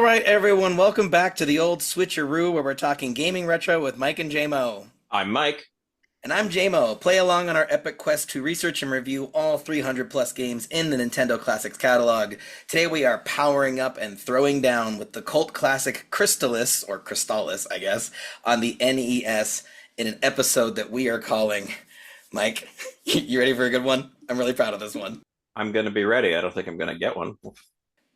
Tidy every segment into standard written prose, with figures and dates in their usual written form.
right, everyone, welcome back to the Old SwitchAroo, where we're talking gaming retro with Mike and Jaymo. I'm Mike. And I'm Jaymo. Play along on our epic quest to research and review all 300 plus games in the Nintendo Classics catalog. Today we are powering up and throwing down with the cult classic Crystalis, or Crystalis, I guess, on the NES in an episode that we are calling... Mike, you ready for a good one? I'm really proud of this one. I'm going to be ready. I don't think I'm going to get one.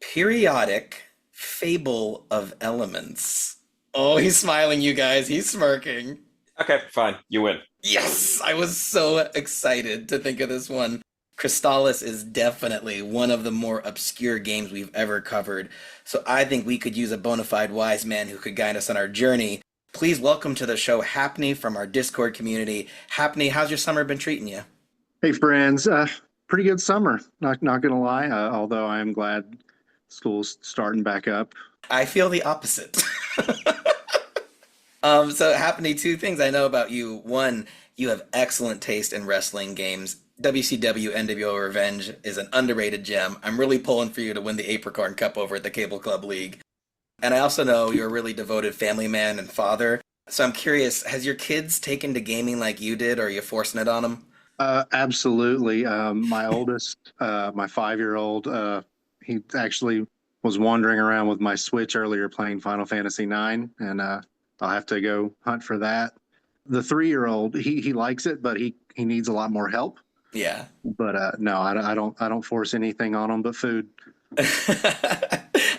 Periodic Fable of Elements. Oh, he's smiling, you guys. He's smirking. Okay, fine. You win. Yes! I was so excited to think of this one. Crystalis is definitely one of the more obscure games we've ever covered, so I think we could use a bona fide wise man who could guide us on our journey. Please welcome to the show Happney from our Discord community. Happney, how's your summer been treating you? Hey friends, pretty good summer. Not gonna lie. Although I am glad school's starting back up. I feel the opposite. So Happney, two things I know about you. One, you have excellent taste in wrestling games. WCW NWO Revenge is an underrated gem. I'm really pulling for you to win the Apricorn Cup over at the Cable Club League. And I also know you're a really devoted family man and father. So I'm curious, has your kids taken to gaming like you did, or are you forcing it on them? Absolutely. My oldest, my 5-year-old, he actually was wandering around with my Switch earlier playing Final Fantasy IX, and I'll have to go hunt for that. The 3-year-old, he likes it, but he needs a lot more help. Yeah. But no, I don't force anything on him but food.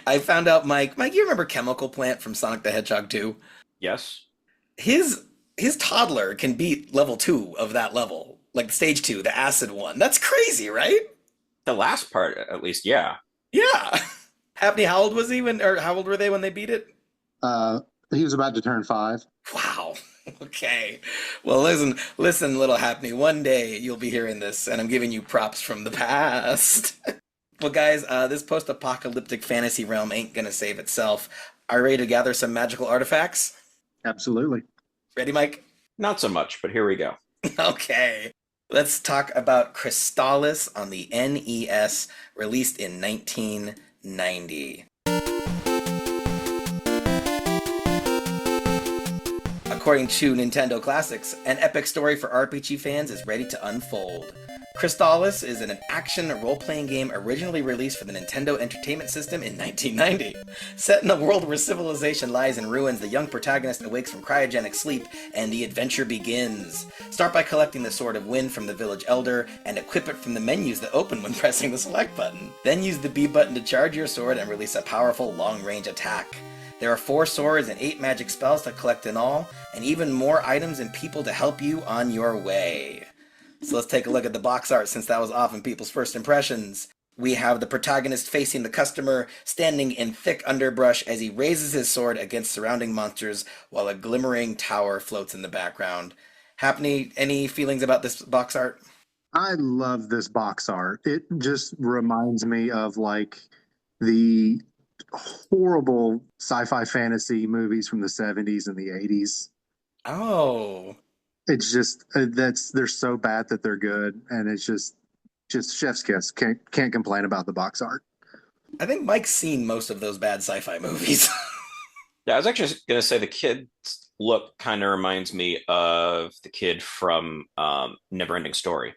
I found out, Mike, you remember Chemical Plant from Sonic the Hedgehog 2? Yes. His toddler can beat level 2 of that level, like stage 2, the acid one. That's crazy, right? The last part, at least, yeah. Yeah. Happy, how old was he or how old were they when they beat it? He was about to turn 5. Wow. Okay. Well, listen, little Happy. One day you'll be hearing this, and I'm giving you props from the past. Well, guys, this post-apocalyptic fantasy realm ain't gonna save itself. Are you ready to gather some magical artifacts? Absolutely. Ready, Mike? Not so much, but here we go. Okay. Let's talk about Crystalis on the NES, released in 1990. According to Nintendo Classics, an epic story for RPG fans is ready to unfold. Crystalis is an action role-playing game originally released for the Nintendo Entertainment System in 1990. Set in a world where civilization lies in ruins, the young protagonist awakes from cryogenic sleep, and the adventure begins. Start by collecting the Sword of Wind from the village elder, and equip it from the menus that open when pressing the select button. Then use the B button to charge your sword and release a powerful long-range attack. There are 4 swords and 8 magic spells to collect in all, and even more items and people to help you on your way. So let's take a look at the box art, since that was often people's first impressions. We have the protagonist facing the customer, standing in thick underbrush as he raises his sword against surrounding monsters while a glimmering tower floats in the background. Happney, any feelings about this box art? I love this box art. It just reminds me of like the horrible sci-fi fantasy movies from the 70s and the 80s. Oh. It's just they're so bad that they're good, and it's just chef's kiss. Can't complain about the box art. I think Mike's seen most of those bad sci-fi movies. Yeah, I was actually going to say the kid's look kind of reminds me of the kid from Neverending Story.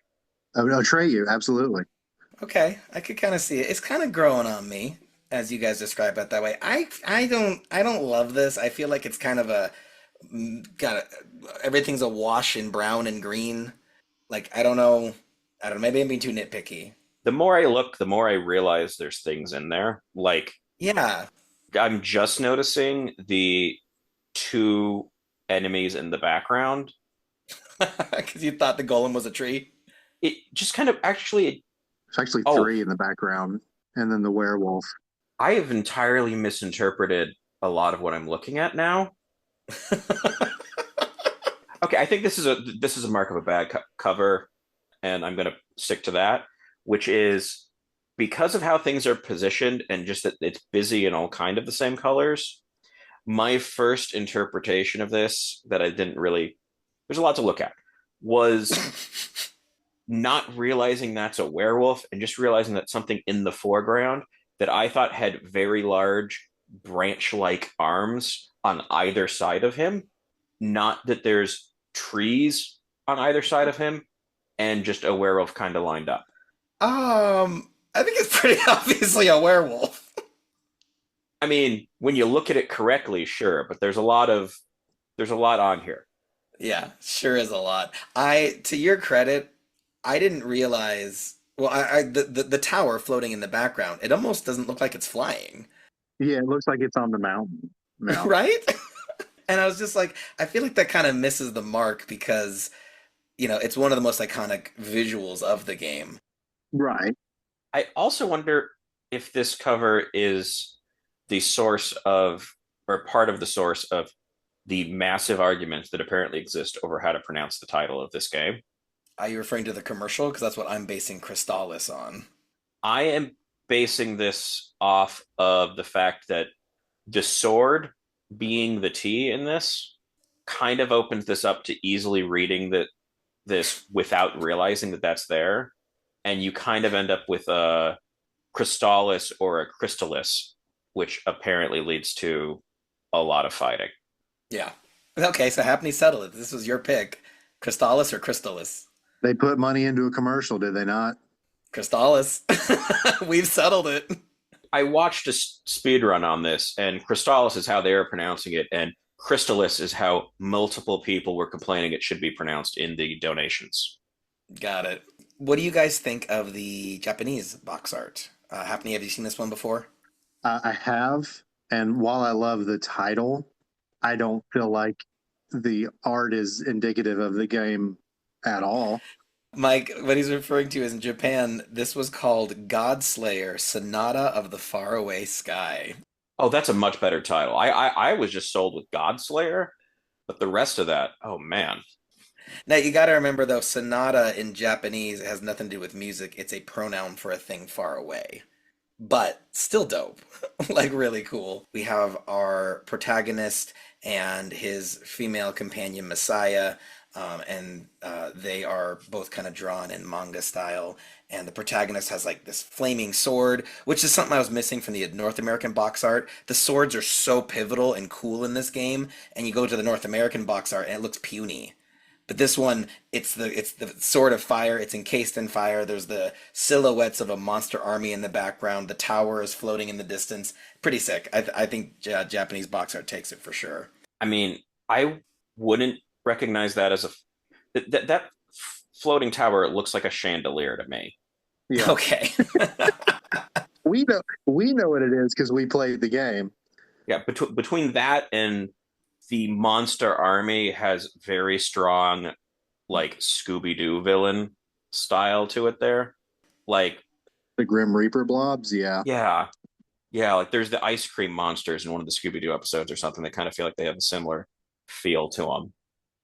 Atreyu, absolutely. Okay, I could kind of see it. It's kind of growing on me, as you guys describe it that way. I don't love this. I feel like it's kind of everything's a wash in brown and green. Like I don't know. Maybe I'm being too nitpicky. The more I look, the more I realize there's things in there. Like, Yeah, I'm just noticing the 2 enemies in the background. because you thought the golem was a tree. It just kind of actually, It's actually oh, 3 in the background, and then the werewolf. I have entirely misinterpreted a lot of what I'm looking at now. Okay, I think this is a mark of a bad cover, and I'm going to stick to that, which is because of how things are positioned and just that it's busy in all kind of the same colors. My first interpretation of this that I didn't really, there's a lot to look at, was not realizing that's a werewolf and just realizing that something in the foreground that I thought had very large branch-like arms on either side of him, not that there's trees on either side of him, and just a werewolf kind of lined up. I think it's pretty obviously a werewolf. I mean, when you look at it correctly, sure, but there's a lot on here. Yeah, sure is a lot. To your credit, I didn't realize. Well, the tower floating in the background, it almost doesn't look like it's flying, Yeah, it looks like it's on the mountain. right? And I was just like, I feel like that kind of misses the mark because, it's one of the most iconic visuals of the game. Right. I also wonder if this cover is the source of, or part of the source of, the massive arguments that apparently exist over how to pronounce the title of this game. Are you referring to the commercial? Because that's what I'm basing Crystalis on. I am basing this off of the fact that the sword being the T in this kind of opens this up to easily reading this without realizing that that's there. And you kind of end up with a Crystalis or a Crystalis, which apparently leads to a lot of fighting. Yeah. Okay, so Happney settled it. This was your pick. Crystalis or Crystalis? They put money into a commercial, did they not? Crystalis. We've settled it. I watched a speed run on this, and Crystalis is how they were pronouncing it, and Crystalis is how multiple people were complaining it should be pronounced in the donations. Got it. What do you guys think of the Japanese box art? Happney, have you seen this one before? I have, and while I love the title, I don't feel like the art is indicative of the game at all. Mike, what he's referring to is in Japan, this was called Godslayer, Sonata of the Faraway Sky. Oh, that's a much better title. I was just sold with Godslayer, but the rest of that, oh man. Now, you got to remember, though, sonata in Japanese has nothing to do with music. It's a pronoun for a thing far away. But still dope. Like, really cool. We have our protagonist and his female companion, Messiah, and they are both kind of drawn in manga style. And the protagonist has, like, this flaming sword, which is something I was missing from the North American box art. The swords are so pivotal and cool in this game, and you go to the North American box art, and it looks puny. But this one, it's the sword of fire. It's encased in fire. There's the silhouettes of a monster army in the background. The tower is floating in the distance. Pretty sick. I think Japanese box art takes it for sure. I mean, I wouldn't recognize that as that floating tower looks like a chandelier to me. Yeah. Okay. we know what it is because we played the game. Yeah, between that and the monster army has very strong, like, Scooby-Doo villain style to it there. Like The Grim Reaper blobs, yeah. Yeah, like there's the ice cream monsters in one of the Scooby-Doo episodes or something that kind of feel like they have a similar feel to them.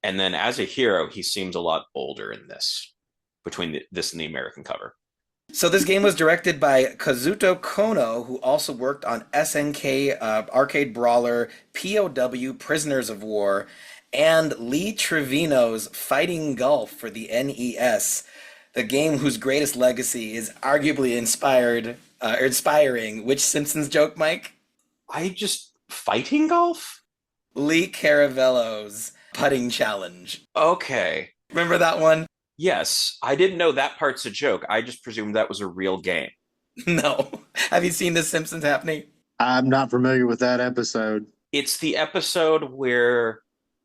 And then as a hero, he seems a lot older in this, between this and the American cover. So this game was directed by Kazuto Kono, who also worked on SNK, Arcade Brawler, POW, Prisoners of War, and Lee Trevino's Fighting Golf for the NES, the game whose greatest legacy is arguably inspiring. Which Simpsons joke, Mike? Fighting golf? Lee Caravello's Putting Challenge. Okay. Remember that one? Yes, I didn't know that part's a joke. I just presumed that was a real game. No. Have you seen The Simpsons happening? I'm not familiar with that episode. It's the episode where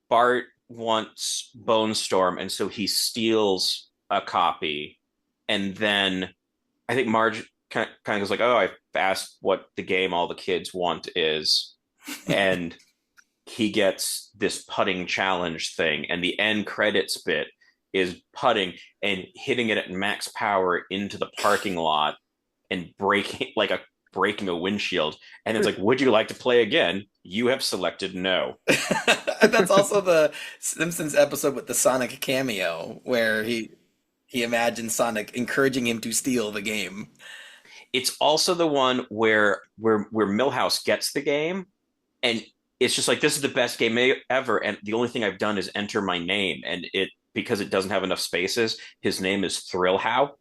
Bart wants Bone Storm, and so he steals a copy, and then I think Marge kind of goes like, "Oh, I've asked what the game all the kids want is," and he gets this putting challenge thing, and the end credits bit is putting and hitting it at max power into the parking lot and breaking a windshield. And it's like, would you like to play again? You have selected no. That's also the Simpsons episode with the Sonic cameo where he imagines Sonic encouraging him to steal the game. It's also the one where Milhouse gets the game and it's just like, this is the best game ever, and the only thing I've done is enter my name, and because it doesn't have enough spaces, his name is Thrillhow.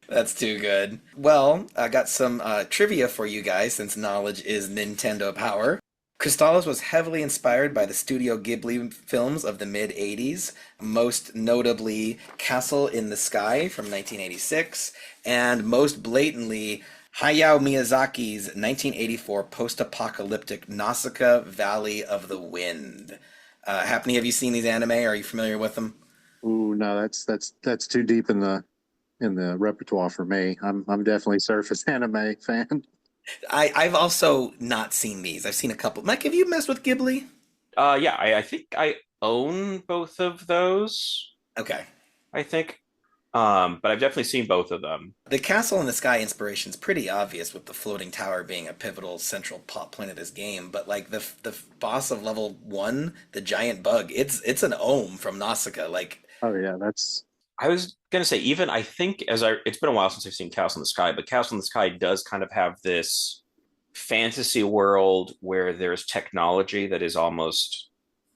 That's too good. Well, I got some trivia for you guys since knowledge is Nintendo power. Crystalis was heavily inspired by the Studio Ghibli films of the mid 80s, most notably Castle in the Sky from 1986, and most blatantly Hayao Miyazaki's 1984 post apocalyptic Nausicaa Valley of the Wind. Happney, have you seen these anime? Are you familiar with them? Ooh, no, that's too deep in the repertoire for me. I'm definitely surface anime fan. I've also not seen these. I've seen a couple. Mike, have you messed with Ghibli? Yeah, I think I own both of those. Okay. I think, but I've definitely seen both of them. The Castle in the Sky inspiration is pretty obvious with the floating tower being a pivotal central plot point of this game, but like the boss of level 1, the giant bug, it's an ohm from Nausicaa. Like Oh yeah, that's I was gonna say, even I think it's been a while since I've seen Castle in the Sky, but Castle in the Sky does kind of have this fantasy world where there's technology that is almost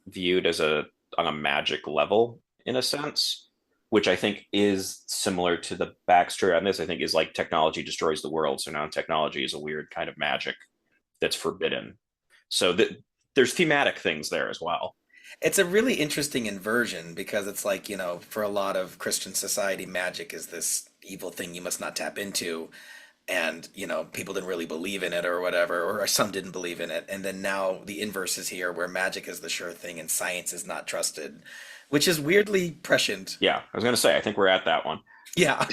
viewed as on a magic level in a sense, which I think is similar to the backstory on this. I think is like technology destroys the world, so now technology is a weird kind of magic that's forbidden. So there's thematic things there as well. it's a really interesting inversion because it's like, for a lot of Christian society, magic is this evil thing you must not tap into. And people didn't really believe in it or whatever, or some didn't believe in it, and then now the inverse is here where magic is the sure thing and science is not trusted, which is weirdly prescient. Yeah, I was gonna say I think we're at that one. Yeah.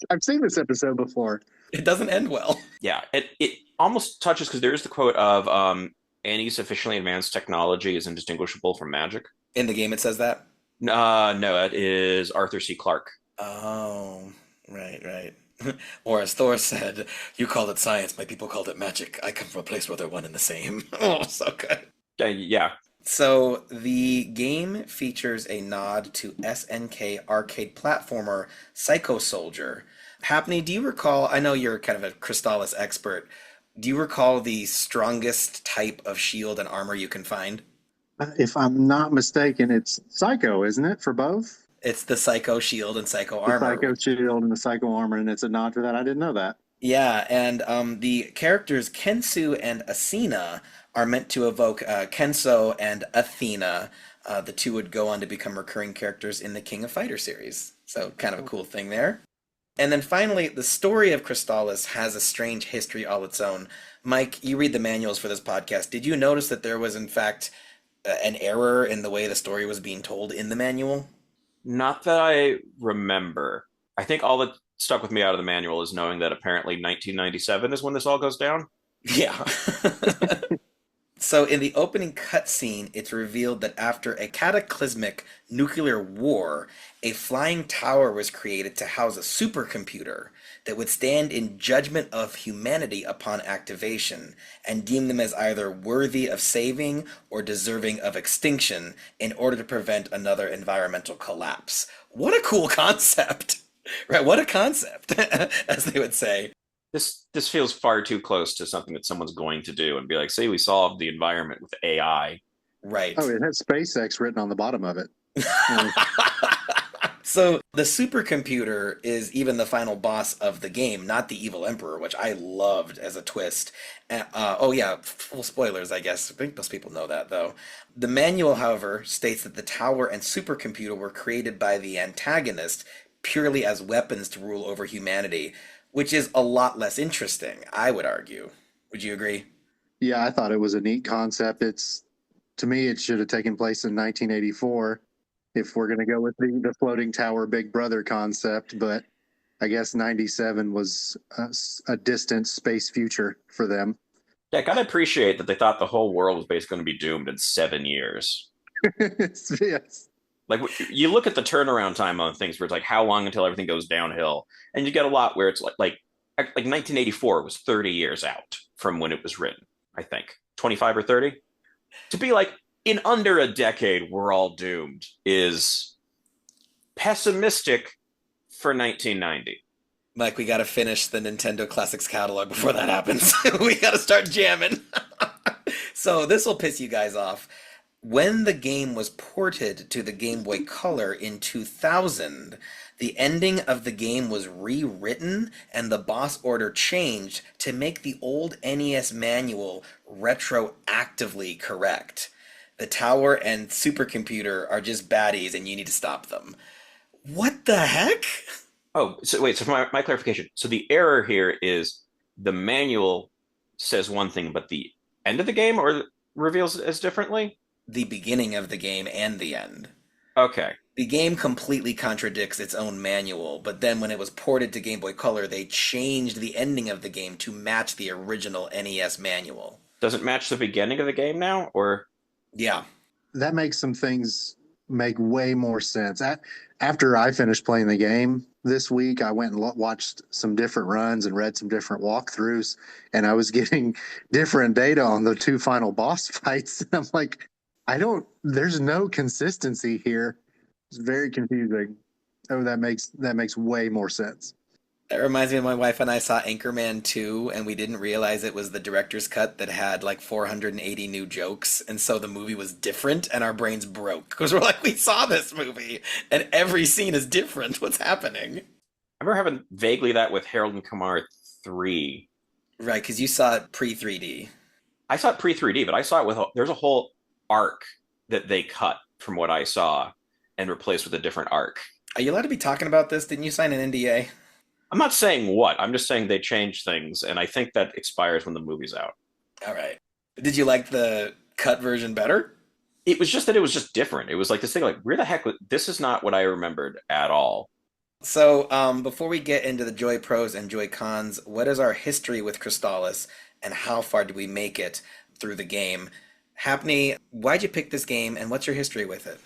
I've seen this episode before. It doesn't end well. Yeah, it almost touches because there is the quote of any sufficiently advanced technology is indistinguishable from magic. In the game it says that. No, it is Arthur C. Clarke. Oh, right. Or as Thor said, you called it science, my people called it magic. I come from a place where they're one and the same. Oh, so good. Yeah, So the game features a nod to SNK arcade platformer Psycho Soldier. Happney, do you recall? I know you're kind of a Crystalis expert. Do you recall the strongest type of shield and armor you can find? If I'm not mistaken, it's Psycho, isn't it, for both? It's the Psycho shield and Psycho The armor. Psycho shield and the Psycho armor, and it's a nod to that. I didn't know that. Yeah, and the characters Kensu and Asina are meant to evoke Kenso and Athena. The two would go on to become recurring characters in the King of Fighter series. So kind of a cool thing there. And then finally, the story of Crystalis has a strange history all its own. Mike, you read the manuals for this podcast. Did you notice that there was, in fact, an error in the way the story was being told in the manual? not that I remember. I think all that stuck with me out of the manual is knowing that apparently 1997 is when this all goes down. Yeah. So in the opening cutscene, it's revealed that after a cataclysmic nuclear war, a flying tower was created to house a supercomputer that would stand in judgment of humanity upon activation and deem them as either worthy of saving or deserving of extinction in order to prevent another environmental collapse. What a cool concept! Right, what a concept, as they would say. This feels far too close to something that someone's going to do and be like, say we solved the environment with AI. Right. Oh, it has SpaceX written on the bottom of it. So the supercomputer is even the final boss of the game, not the evil emperor, which I loved as a twist. Oh yeah, full spoilers, I guess. I think most people know that though. The manual, however, states that the tower and supercomputer were created by the antagonist purely as weapons to rule over humanity, which is a lot less interesting, I would argue. Would you agree? Yeah, I thought it was a neat concept. To me, it should have taken place in 1984 if we're going to go with the floating tower Big Brother concept. But I guess 97 was a distant space future for them. Yeah, I gotta appreciate that they thought the whole world was basically going to be doomed in 7 years. Yes. Like you look at the turnaround time on things where it's like how long until everything goes downhill, and you get a lot where it's like 1984 was 30 years out from when it was written. I think 25 or 30. To be like in under a decade we're all doomed is pessimistic for 1990. Mike, we got to finish the Nintendo Classics catalog before that happens. We got to start jamming. So this will piss you guys off. When the game was ported to the Game Boy Color in 2000, the ending of the game was rewritten and the boss order changed to make the old NES manual retroactively correct. The tower and supercomputer are just baddies and you need to stop them. What the heck? Oh, so wait, so for my clarification. So the error here is the manual says one thing, but the end of the game or reveals it as differently? The beginning of the game and the end. Okay. The game completely contradicts its own manual, but then when it was ported to Game Boy Color, they changed the ending of the game to match the original NES manual. Does it match the beginning of the game now, or Yeah. That makes some things make way more sense. After I finished playing the game this week, I went and watched some different runs and read some different walkthroughs, and I was getting different data on the two final boss fights. And I'm like, there's no consistency here. It's very confusing. Oh, that makes way more sense. That reminds me of my wife and I saw Anchorman 2, and we didn't realize it was the director's cut that had like 480 new jokes, and so the movie was different, and our brains broke because we're like, we saw this movie, and every scene is different. What's happening? I remember having vaguely that with Harold and Kumar 3. Right, because you saw it pre 3D. I saw it pre 3D, but I saw it with there's a whole arc that they cut from what I saw and replaced with a different arc. Are you allowed to be talking about this? Didn't you sign an NDA? I'm not saying what. I'm just saying they changed things, and I think that expires when the movie's out. All right. Did you like the cut version better? It was just that it was just different. It was like this thing, like where the heck? This is not what I remembered at all. So, before we get into the Joy Pros and Joy Cons, what is our history with Crystalis, and how far do we make it through the game? Happney, why'd you pick this game, and what's your history with it?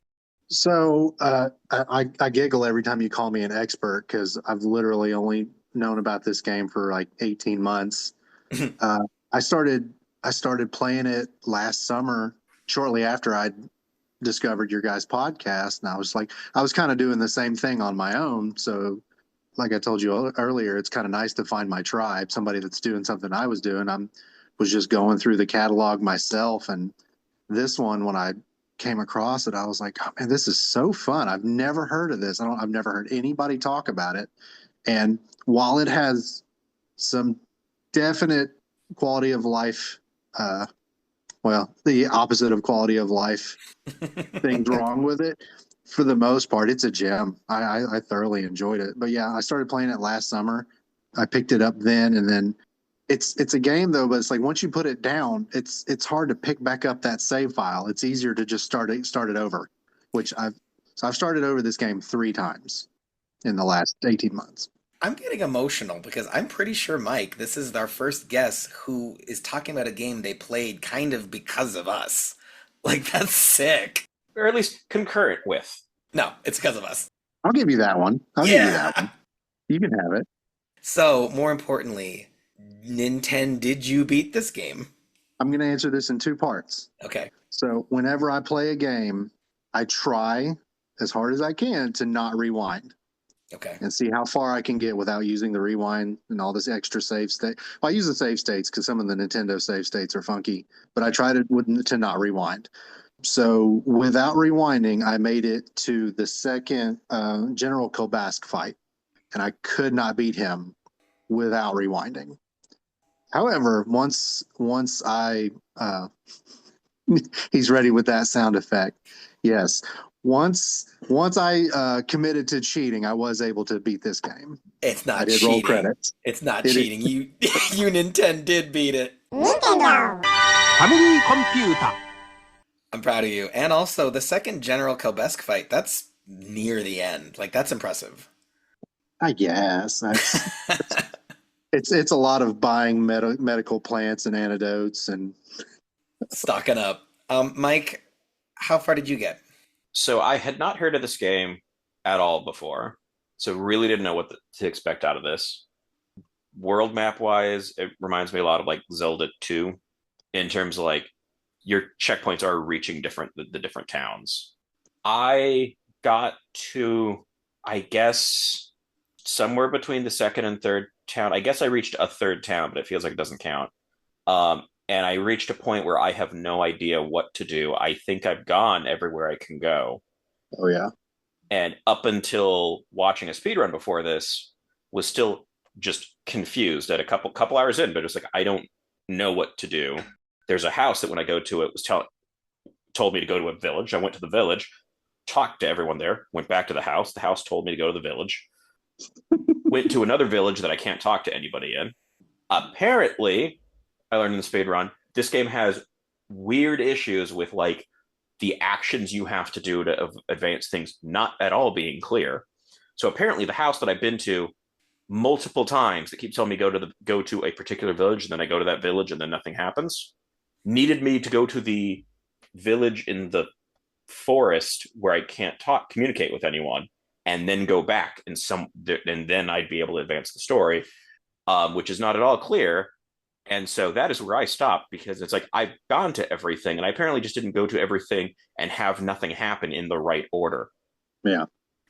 So I giggle every time you call me an expert because I've literally only known about this game for like 18 months. uh, I started playing it last summer, shortly after I discovered your guys' podcast, and I was kind of doing the same thing on my own. So, like I told you earlier, it's kind of nice to find my tribe, somebody that's doing something I was doing. Was just going through the catalog myself, and this one when I came across it, I was like, oh man, this is so fun. I've never heard of this. I've never heard anybody talk about it. And while it has some definite quality of life, the opposite of quality of life things wrong with it, for the most part, it's a gem. I thoroughly enjoyed it. But yeah, I started playing it last summer. I picked it up then, and then it's a game though, but it's like once you put it down, it's hard to pick back up that save file. It's easier to just start it over, which I've started over this game 3 times in the last 18 months. I'm getting emotional because I'm pretty sure, Mike, this is our first guest who is talking about a game they played kind of because of us. Like, that's sick. Or at least concurrent with. No, it's because of us. I'll give you that one. I'll give you that one. You can have it. So, more importantly, Nintendo, did you beat this game? I'm going to answer this in 2 parts. Okay. So whenever I play a game, I try as hard as I can to not rewind. Okay. And see how far I can get without using the rewind and all this extra save state. Well, I use the save states because some of the Nintendo save states are funky, but I tried to not rewind. So without rewinding, I made it to the second General Kobask fight, and I could not beat him without rewinding. However, once I he's ready with that sound effect. Yes. Once I committed to cheating, I was able to beat this game. It's not I did cheating. Roll credits. It's not cheating. You Nintendo did beat it. Nintendo! Family computer. I'm proud of you. And also the second General Kobesk fight, that's near the end. Like, that's impressive. I guess. It's a lot of buying medical plants and antidotes and stocking up. Mike, how far did you get? So I had not heard of this game at all before, so really didn't know what to expect out of this. World map wise, it reminds me a lot of like Zelda 2 in terms of like your checkpoints are reaching the different towns. I got to, I guess, somewhere between the second and third town. I guess I reached a third town, but it feels like it doesn't count. and I reached a point where I have no idea what to do. I think I've gone everywhere I can go. Oh yeah. And up until watching a speedrun before this, was still just confused at a couple hours in, but it's like I don't know what to do. There's a house that when I go to it was told me to go to a village. I went to the village, talked to everyone there, went back to the house. The house told me to go to the village. Went to another village that I can't talk to anybody in. Apparently, I learned in the speed run, this game has weird issues with like the actions you have to do to advance things not at all being clear. So apparently the house that I've been to multiple times that keeps telling me go to a particular village, and then I go to that village and then nothing happens, needed me to go to the village in the forest where I can't communicate with anyone, and then go back and then I'd be able to advance the story, which is not at all clear. And so that is where I stopped, because it's like I've gone to everything, and I apparently just didn't go to everything and have nothing happen in the right order. Yeah.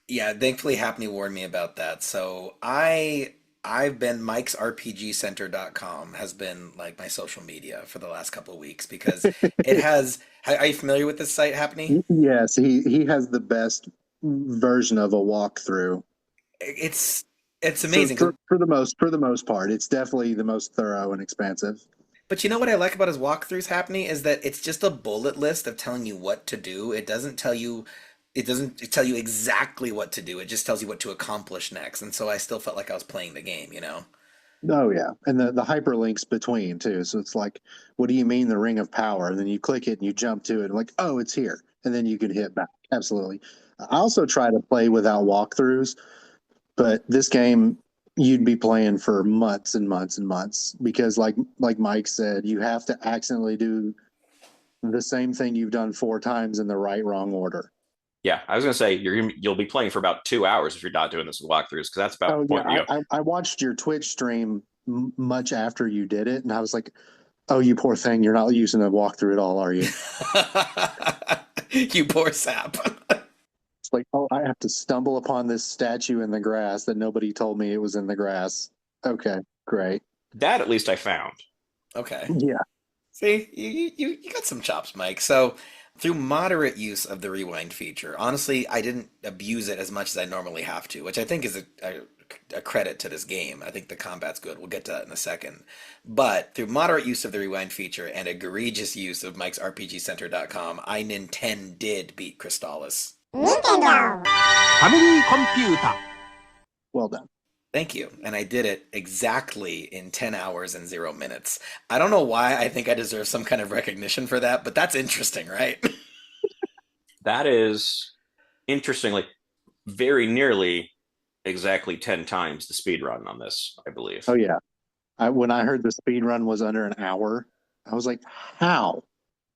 Yeah, thankfully Happney warned me about that. So I've been Mike's RPGcenter.com has been like my social media for the last couple of weeks, because it has. Are you familiar with this site, Happney? Yes, he has the best version of a walkthrough. It's amazing. For the most part, it's definitely the most thorough and expansive. But you know what I like about his walkthroughs, Happney, is that it's just a bullet list of telling you what to do. It doesn't tell you exactly what to do. It just tells you what to accomplish next. And so I still felt like I was playing the game, you know? Oh yeah, and the hyperlinks between too. So it's like, what do you mean the ring of power? And then you click it and you jump to it, like, oh, it's here, and then you can hit back. Absolutely. I also try to play without walkthroughs, but this game you'd be playing for months and months and months, because like Mike said, you have to accidentally do the same thing you've done 4 times in the wrong order. Yeah, I was gonna say you'll be playing for about 2 hours if you're not doing this with walkthroughs, because that's about Oh the point where yeah, you go, I watched your Twitch stream much after you did it, and I was like, oh, you poor thing, you're not using a walkthrough at all, are you? You poor sap. It's like, oh, I have to stumble upon this statue in the grass that nobody told me it was in the grass. Okay, great. that at least I found. Okay. Yeah. See, you got some chops, Mike. So, through moderate use of the rewind feature, honestly, I didn't abuse it as much as I normally have to, which I think is a credit to this game. I think the combat's good. We'll get to that in a second. But through moderate use of the rewind feature and egregious use of Mike's RPGcenter.com, I did beat Crystalis. ファミリーコンピュータ Well done. Thank you. And I did it exactly in 10 hours and 0 minutes. I don't know why I think I deserve some kind of recognition for that, but that's interesting, right? That is interestingly very nearly exactly 10 times the speed run on this, I believe. Oh yeah. When I heard the speed run was under an hour, I was like, how?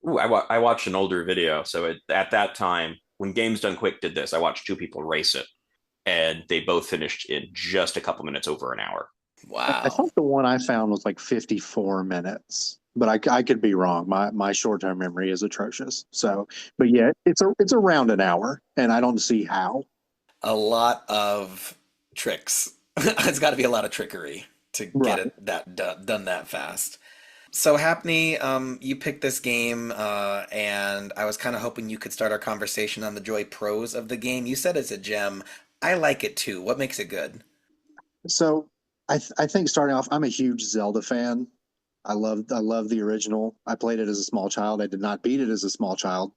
Ooh, I watched an older video. So at that time, when Games Done Quick did this, I watched 2 people race it, and they both finished in just a couple minutes over an hour. Wow. I thought the one I found was like 54 minutes, but I could be wrong. My short-term memory is atrocious. So, but yeah, it's around an hour, and I don't see how. A lot of tricks. It's got to be a lot of trickery to get it done that fast. So Happney, you picked this game, and I was kind of hoping you could start our conversation on the joy pros of the game. You said it's a gem. I like it too. What makes it good? So I think starting off, I'm a huge Zelda fan. I love the original. I played it as a small child. I did not beat it as a small child.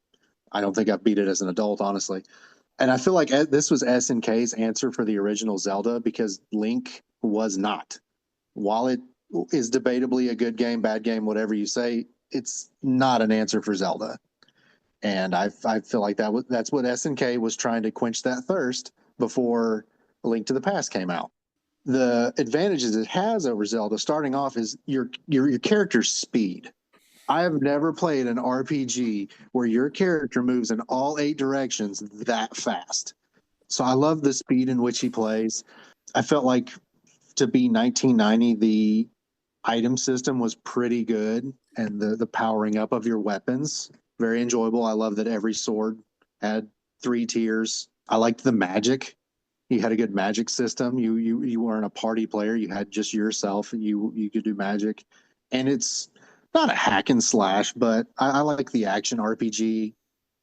I don't think I've beat it as an adult, honestly. And I feel like this was SNK's answer for the original Zelda, because Link was not. While it is debatably a good game, bad game, whatever you say, it's not an answer for Zelda. And I feel like that's what SNK was trying to quench that thirst before A Link to the Past came out. The advantages it has over Zelda, starting off, is your character's speed. I have never played an RPG where your character moves in all 8 directions that fast. So I love the speed in which he plays. I felt like, to be 1990, the item system was pretty good, and the powering up of your weapons, very enjoyable. I love that every sword had 3 tiers. I liked the magic. You had a good magic system. You weren't a party player. You had just yourself, and you could do magic. And it's not a hack and slash, but I like the action RPG.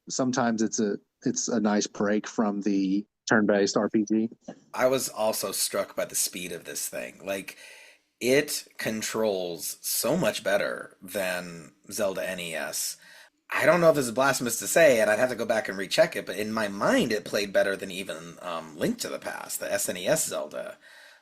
Sometimes it's a nice break from the turn-based RPG. I was also struck by the speed of this thing. Like, it controls so much better than Zelda NES. I don't know if this is blasphemous to say, and I'd have to go back and recheck it, but in my mind, it played better than even Link to the Past, the SNES Zelda.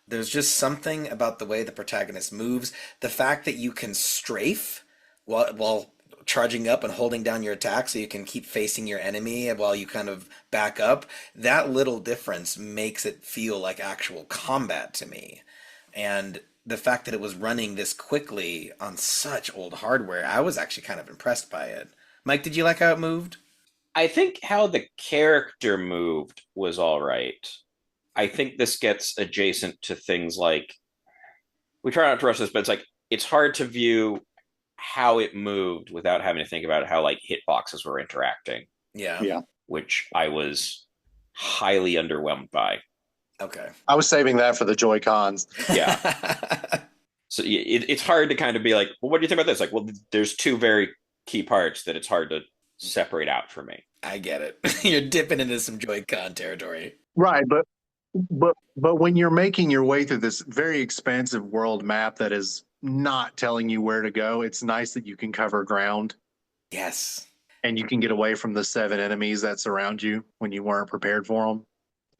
There's just something about the way the protagonist moves, the fact that you can strafe while charging up and holding down your attack so you can keep facing your enemy while you kind of back up. That little difference makes it feel like actual combat to me. And the fact that it was running this quickly on such old hardware, I was actually kind of impressed by it. Mike, did you like how it moved? I think how the character moved was all right. I think this gets adjacent to things like, we try not to rush this, but it's hard to view how it moved without having to think about how like hitboxes were interacting. Yeah. Which I was highly underwhelmed by. Okay. I was saving that for the Joy-Cons. Yeah. So it's hard to kind of be like, well, what do you think about this? Like, well, there's two very key parts that it's hard to separate out for me. I get it. You're dipping into some Joy-Con territory. Right, but when you're making your way through this very expansive world map that is not telling you where to go, it's nice that you can cover ground. Yes. And you can get away from the 7 enemies that surround you when you weren't prepared for them.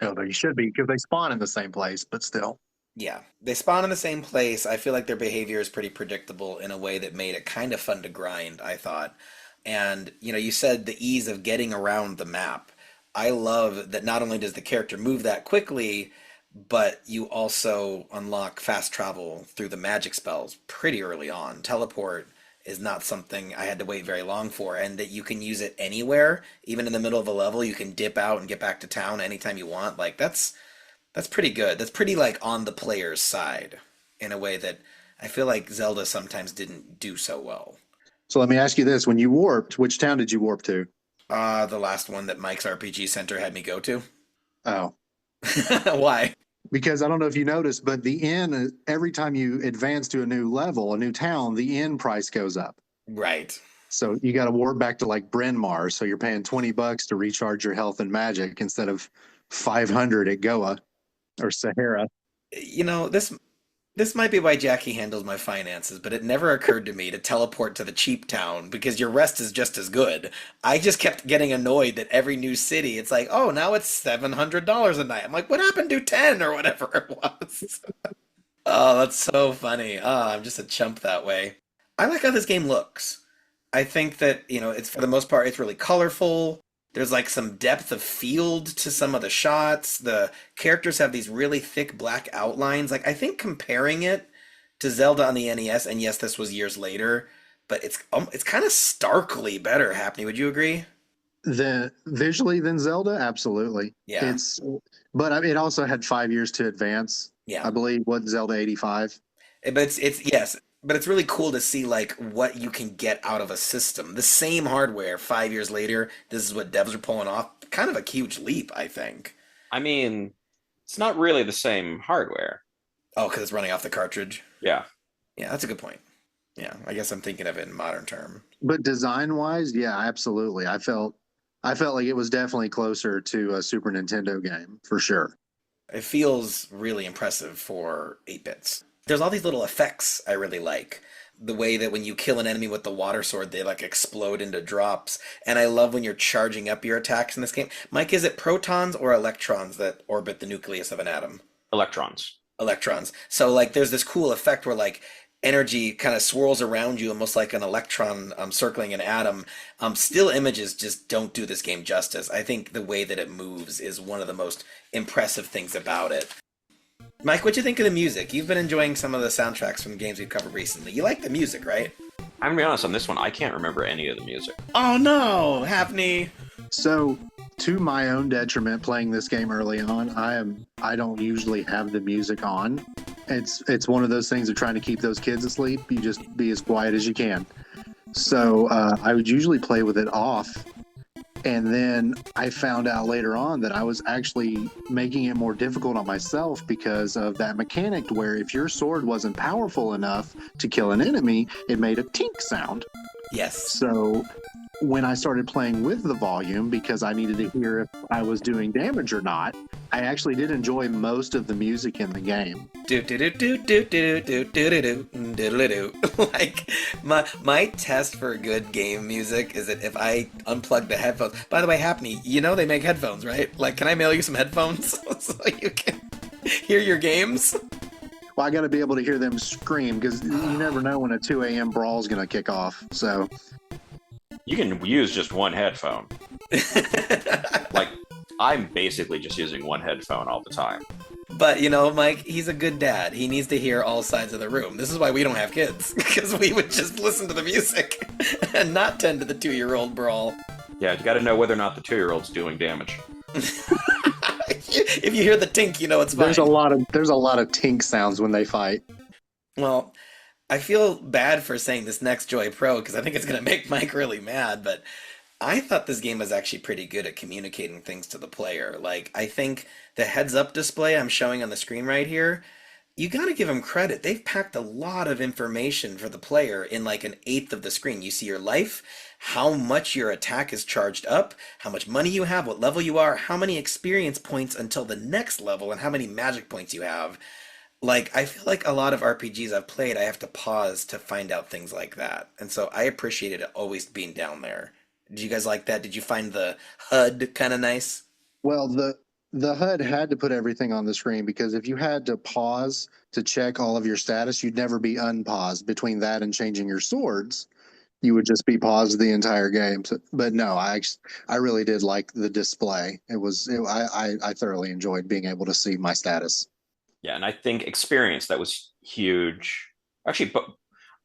Although you should be, because they spawn in the same place, but still. Yeah. They spawn in the same place. I feel like their behavior is pretty predictable in a way that made it kind of fun to grind, I thought. And, you said the ease of getting around the map. I love that not only does the character move that quickly, but you also unlock fast travel through the magic spells pretty early on. Teleport is not something I had to wait very long for, and that you can use it anywhere, even in the middle of a level. You can dip out and get back to town anytime you want. Like, that's pretty good. That's pretty, like, on the player's side in a way that I feel like Zelda sometimes didn't do so well. So let me ask you this. When you warped, which town did you warp to? The last one that Mike's RPG Center had me go to. Oh. Why? Because I don't know if you noticed, but the inn, every time you advance to a new level, a new town, the inn price goes up. Right. So you got to warp back to like Bryn Mawr. So you're paying $20 to recharge your health and magic instead of 500 at Goa or Sahara. This might be why Jackie handles my finances, but it never occurred to me to teleport to the cheap town because your rest is just as good. I just kept getting annoyed that every new city, it's like, oh, now it's $700 a night. I'm like, what happened to 10 or whatever it was? Oh, that's so funny. Oh, I'm just a chump that way. I like how this game looks. I think that, it's for the most part, it's really colorful. There's like some depth of field to some of the shots. The characters have these really thick black outlines. Like, I think comparing it to Zelda on the NES, and yes, this was years later, but it's kind of starkly better, Happney. Would you agree? Visually than Zelda? Absolutely. Yeah. But it also had 5 years to advance. Yeah. I believe, what, Zelda 85? But yes. But it's really cool to see like what you can get out of a system. The same hardware 5 years later, this is what devs are pulling off. Kind of a huge leap, I think. I mean, it's not really the same hardware. Oh, because it's running off the cartridge? Yeah. Yeah, that's a good point. Yeah, I guess I'm thinking of it in modern term. But design-wise, yeah, absolutely. I felt like it was definitely closer to a Super Nintendo game, for sure. It feels really impressive for 8-bits. There's all these little effects I really like. The way that when you kill an enemy with the water sword, they like explode into drops. And I love when you're charging up your attacks in this game. Mike, is it protons or electrons that orbit the nucleus of an atom? Electrons. So like there's this cool effect where like energy kind of swirls around you almost like an electron circling an atom. Still images just don't do this game justice. I think the way that it moves is one of the most impressive things about it. Mike, what'd you think of the music? You've been enjoying some of the soundtracks from games we've covered recently. You like the music, right? I'm gonna be honest, on this one, I can't remember any of the music. Oh no, Happney. So, to my own detriment, playing this game early on, I don't usually have the music on. It's one of those things of trying to keep those kids asleep. You just be as quiet as you can. So I would usually play with it off, And then I found out later on that I was actually making it more difficult on myself because of that mechanic where if your sword wasn't powerful enough to kill an enemy, it made a tink sound. Yes. So when I started playing with the volume, because I needed to hear if I was doing damage or not, I actually did enjoy most of the music in the game. Like my test for good game music is that if I unplug the headphones. By the way, Happney, you know they make headphones, right? Like, can I mail you some headphones so you can hear your games? Well, I got to be able to hear them scream because you never know when a 2 a.m. brawl is going to kick off. So You can use just one headphone. Like, I'm basically just using one headphone all the time. But, you know, Mike, he's a good dad. He needs to hear all sides of the room. This is why we don't have kids, because we would just listen to the music and not tend to the 2-year-old brawl. Yeah, you got to know whether or not the 2-year-old's doing damage. If you hear the tink, you know it's fine. there's a lot of tink sounds when they fight. Well, I feel bad for saying this next Joy Pro because I think it's going to make Mike really mad, but I thought this game was actually pretty good at communicating things to the player. Like, I think the heads-up display I'm showing on the screen right here, you got to give them credit. They've packed a lot of information for the player in like an eighth of the screen. You see your life, how much your attack is charged up, how much money you have, what level you are, how many experience points until the next level, and how many magic points you have. Like, I feel like a lot of RPGs I've played, I have to pause to find out things like that. And so I appreciated it always being down there. Did you guys like that? Did you find the HUD kind of nice? Well, the HUD had to put everything on the screen because if you had to pause to check all of your status, you'd never be unpaused. Between that and changing your swords, you would just be paused the entire game. So, but no, I really did like the display. I thoroughly enjoyed being able to see my status. Yeah, and I think experience, that was huge. Actually, but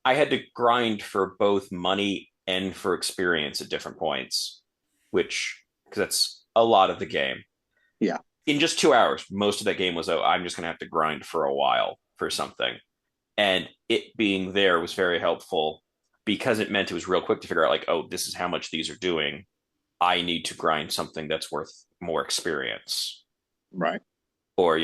I had to grind for both money and for experience at different points, because that's a lot of the game. Yeah. In just 2 hours, most of that game was, oh, I'm just going to have to grind for a while for something. And it being there was very helpful because it meant it was real quick to figure out, like, oh, this is how much these are doing. I need to grind something that's worth more experience. Right. Or,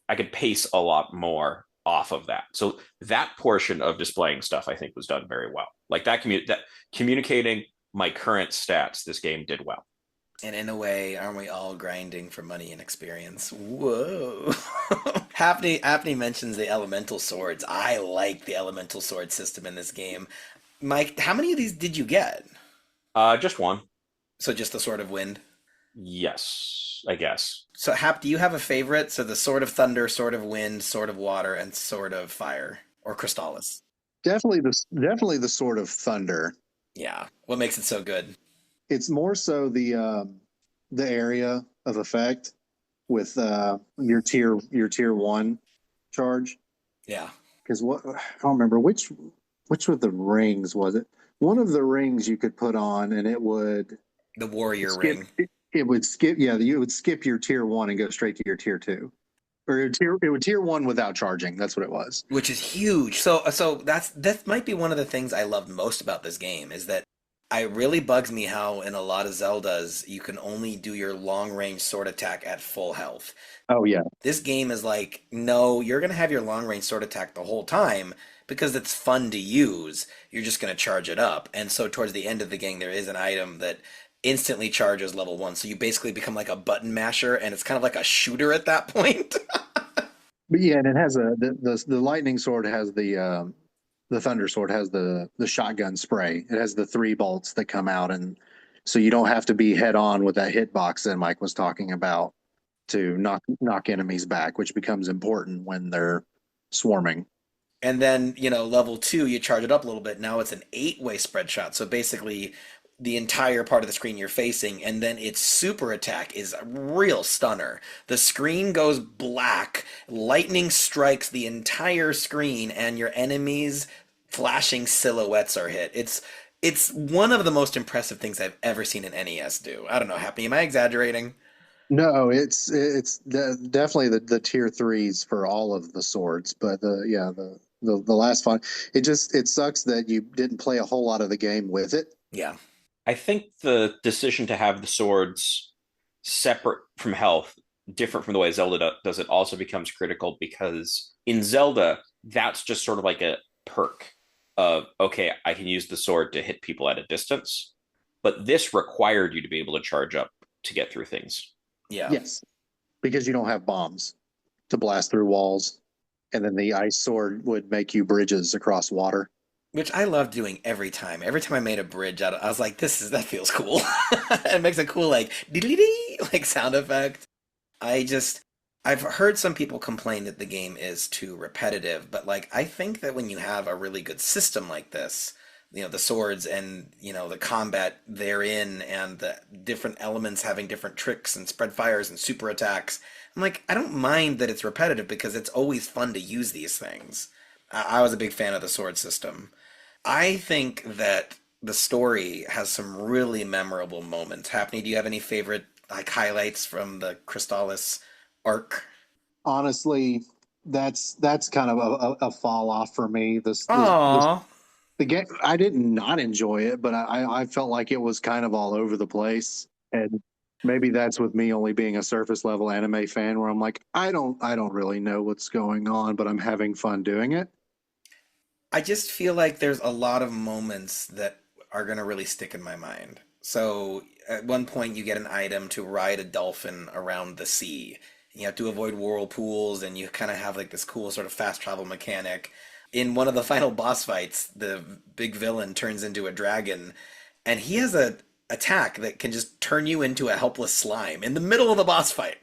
I could pace a lot more off of that. So that portion of displaying stuff, I think, was done very well. Like that communicating my current stats, this game did well. And in a way, aren't we all grinding for money and experience? Whoa. Happney mentions the elemental swords. I like the elemental sword system in this game. Mike, how many of these did you get? Just one. So just the Sword of Wind? Yes, I guess. So, Hap, do you have a favorite? So the Sword of Thunder, Sword of Wind, Sword of Water, and Sword of Fire, or Crystalis? Definitely the Sword of Thunder. Yeah. What makes it so good? It's more so the area of effect with your tier 1 charge. Yeah. Because I don't remember which of the rings was it. One of the rings you could put on, and it would the warrior ring. It would skip. Yeah, you would skip your tier 1 and go straight to your tier 2, or it would tier 1 without charging. That's what it was. Which is huge. So that might be one of the things I love most about this game is that it really bugs me how in a lot of Zeldas you can only do your long range sword attack at full health. Oh yeah. This game is like, no, you're gonna have your long range sword attack the whole time because it's fun to use. You're just gonna charge it up. And so towards the end of the game there is an item that instantly charges level 1. So you basically become like a button masher and it's kind of like a shooter at that point. But yeah, and it has the lightning sword has the thunder sword has the shotgun spray. It has the 3 bolts that come out, and so you don't have to be head on with that hitbox that Mike was talking about to knock enemies back, which becomes important when they're swarming. And then, level 2, you charge it up a little bit. Now it's an 8-way spread shot. So basically the entire part of the screen you're facing, and then its super attack is a real stunner. The screen goes black, lightning strikes the entire screen, and your enemies' flashing silhouettes are hit. It's one of the most impressive things I've ever seen an NES do. I don't know, Happy, am I exaggerating? No, it's definitely the tier 3s for all of the swords, but the last one, it sucks that you didn't play a whole lot of the game with it. Yeah. I think the decision to have the swords separate from health, different from the way Zelda does it, also becomes critical because in Zelda, that's just sort of like a perk of, okay, I can use the sword to hit people at a distance. But this required you to be able to charge up to get through things. Yeah. Yes, because you don't have bombs to blast through walls, and then the ice sword would make you bridges across water. Which I love doing every time. Every time I made a bridge out of, I was like, that feels cool. It makes a cool like dee like sound effect. I've heard some people complain that the game is too repetitive, but like I think that when you have a really good system like this, the swords and, the combat therein and the different elements having different tricks and spread fires and super attacks, I'm like, I don't mind that it's repetitive because it's always fun to use these things. I was a big fan of the sword system. I think that the story has some really memorable moments. Happney, do you have any favorite like highlights from the Crystalis arc? Honestly, that's kind of a fall off for me. Aww. The game, I did not enjoy it, but I felt like it was kind of all over the place, and maybe that's with me only being a surface level anime fan, where I'm like, I don't really know what's going on, but I'm having fun doing it. I just feel like there's a lot of moments that are going to really stick in my mind. So at one point, you get an item to ride a dolphin around the sea. You have to avoid whirlpools, and you kind of have like this cool sort of fast travel mechanic. In one of the final boss fights, the big villain turns into a dragon, and he has a attack that can just turn you into a helpless slime in the middle of the boss fight.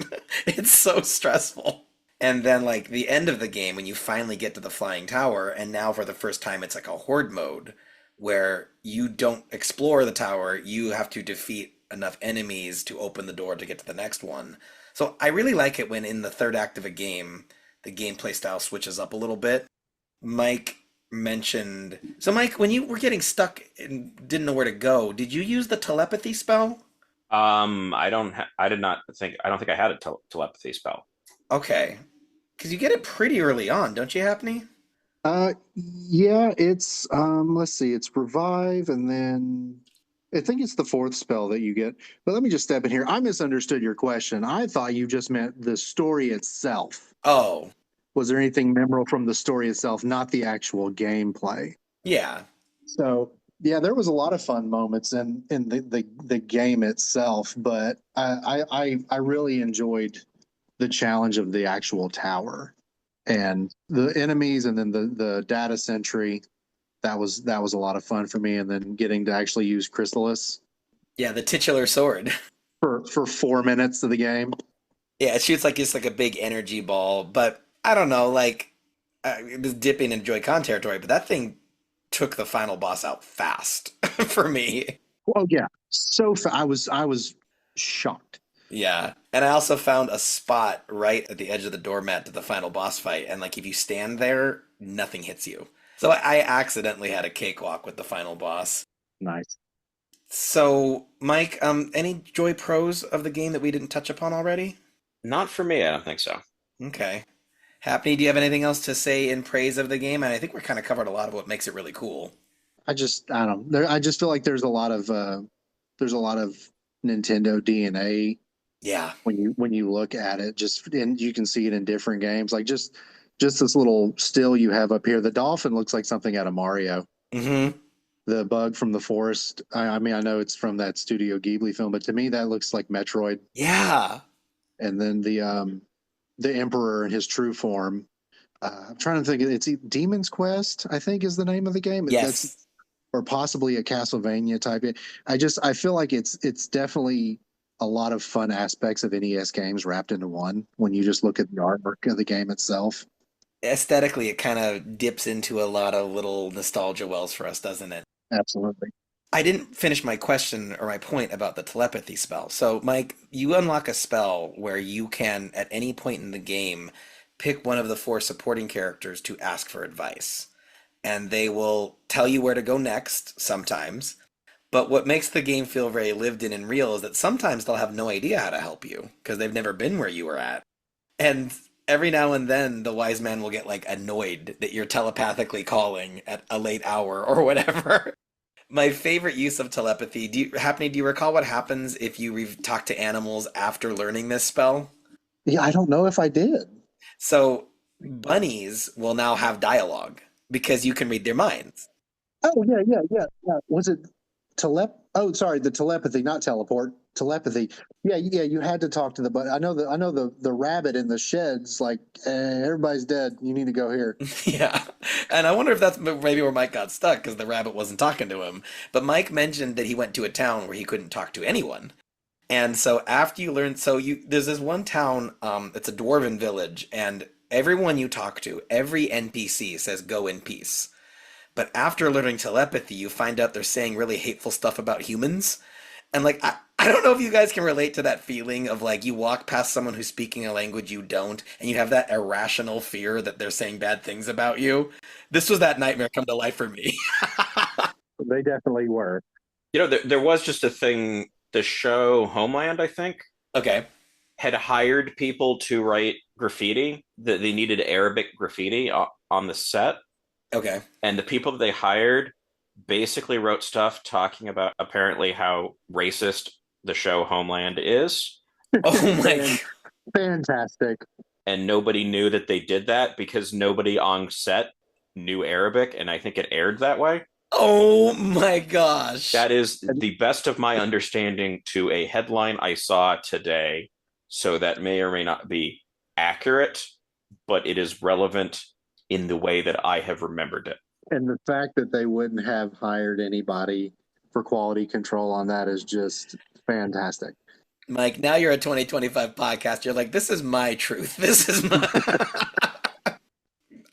It's so stressful. And then like the end of the game when you finally get to the flying tower, and now for the first time it's like a horde mode where you don't explore the tower, you have to defeat enough enemies to open the door to get to the next one. So I really like it when in the third act of a game the gameplay style switches up a little bit. Mike mentioned, so Mike, when you were getting stuck and didn't know where to go, did you use the telepathy spell? I don't think I had a telepathy spell. Okay. Because you get it pretty early on, don't you, Happney? Yeah, it's let's see, it's revive, and then I think it's the fourth spell that you get. But let me just step in here. I misunderstood your question. I thought you just meant the story itself. Oh, Was there anything memorable from the story itself, not the actual gameplay? yeah. So yeah, there was a lot of fun moments in the game itself, but I really enjoyed the challenge of the actual tower and the enemies, and then the data sentry. That was a lot of fun for me, and then getting to actually use Crystalis Yeah, the titular sword. for 4 minutes of the game. Yeah, it shoots like it's like a big energy ball, but I don't know, like it was dipping into Joy-Con territory, but that thing took the final boss out fast for me. Oh yeah, I was shocked. Yeah. And I also found a spot right at the edge of the doormat to the final boss fight, and like if you stand there, nothing hits you. So I accidentally had a cakewalk with the final boss. Nice. So, Mike, any joy pros of the game that we didn't touch upon already? Not for me, I don't think so. Okay. Happy, do you have anything else to say in praise of the game? And I think we kind of covered a lot of what makes it really cool. I don't there, I just feel like there's a lot of Nintendo DNA Yeah. when you look at it, just and you can see it in different games, like just this little still you have up here. The dolphin looks like something out of Mario. Mm-hmm. The bug from the forest, I mean, I know it's from that Studio Ghibli film, but to me that looks like Metroid. Yeah. And then the emperor in his true form, I'm trying to think, it's Demon's Quest, I think, is the name of the game. That's, Yes. or possibly a Castlevania type. I feel like it's definitely a lot of fun aspects of NES games wrapped into one when you just look at the artwork of the game itself. Aesthetically, it kind of dips into a lot of little nostalgia wells for us, doesn't it? Absolutely. I didn't finish my question or my point about the telepathy spell. So, Mike, you unlock a spell where you can, at any point in the game, pick one of the four supporting characters to ask for advice. And they will tell you where to go next, sometimes. But what makes the game feel very lived in and real is that sometimes they'll have no idea how to help you because they've never been where you were at. And every now and then, the wise man will get like annoyed that you're telepathically calling at a late hour or whatever. My favorite use of telepathy. Do you recall what happens if you talk to animals after learning this spell? Yeah, I don't know if I did. So bunnies will now have dialogue because you can read their minds. Oh yeah. Was it Oh, sorry, the telepathy, not teleport. Telepathy. Yeah. You had to talk to the but. I know the rabbit in the shed's like, everybody's dead. You need to go here. Yeah. And I wonder if that's maybe where Mike got stuck because the rabbit wasn't talking to him. But Mike mentioned that he went to a town where he couldn't talk to anyone. And so after you learn, there's this one town, it's a dwarven village, and everyone you talk to, every NPC says go in peace. But after learning telepathy, you find out they're saying really hateful stuff about humans. And like, I don't know if you guys can relate to that feeling of like you walk past someone who's speaking a language you don't, and you have that irrational fear that they're saying bad things about you. This was that nightmare come to life for me. They definitely were. There was just a thing, the show Homeland, I think, Okay. had hired people to write graffiti, that they needed Arabic graffiti on the set. Okay. And the people that they hired basically wrote stuff talking about apparently how racist the show Homeland is. Oh my. Fantastic. And nobody knew that they did that because nobody on set knew Arabic, and I think it aired that way. Oh my gosh. That is the best of my understanding to a headline I saw today. So that may or may not be accurate, but it is relevant in the way that I have remembered it. And the fact that they wouldn't have hired anybody for quality control on that is just fantastic. Mike, now you're a 2025 podcast. You're like, this is my truth. This is my.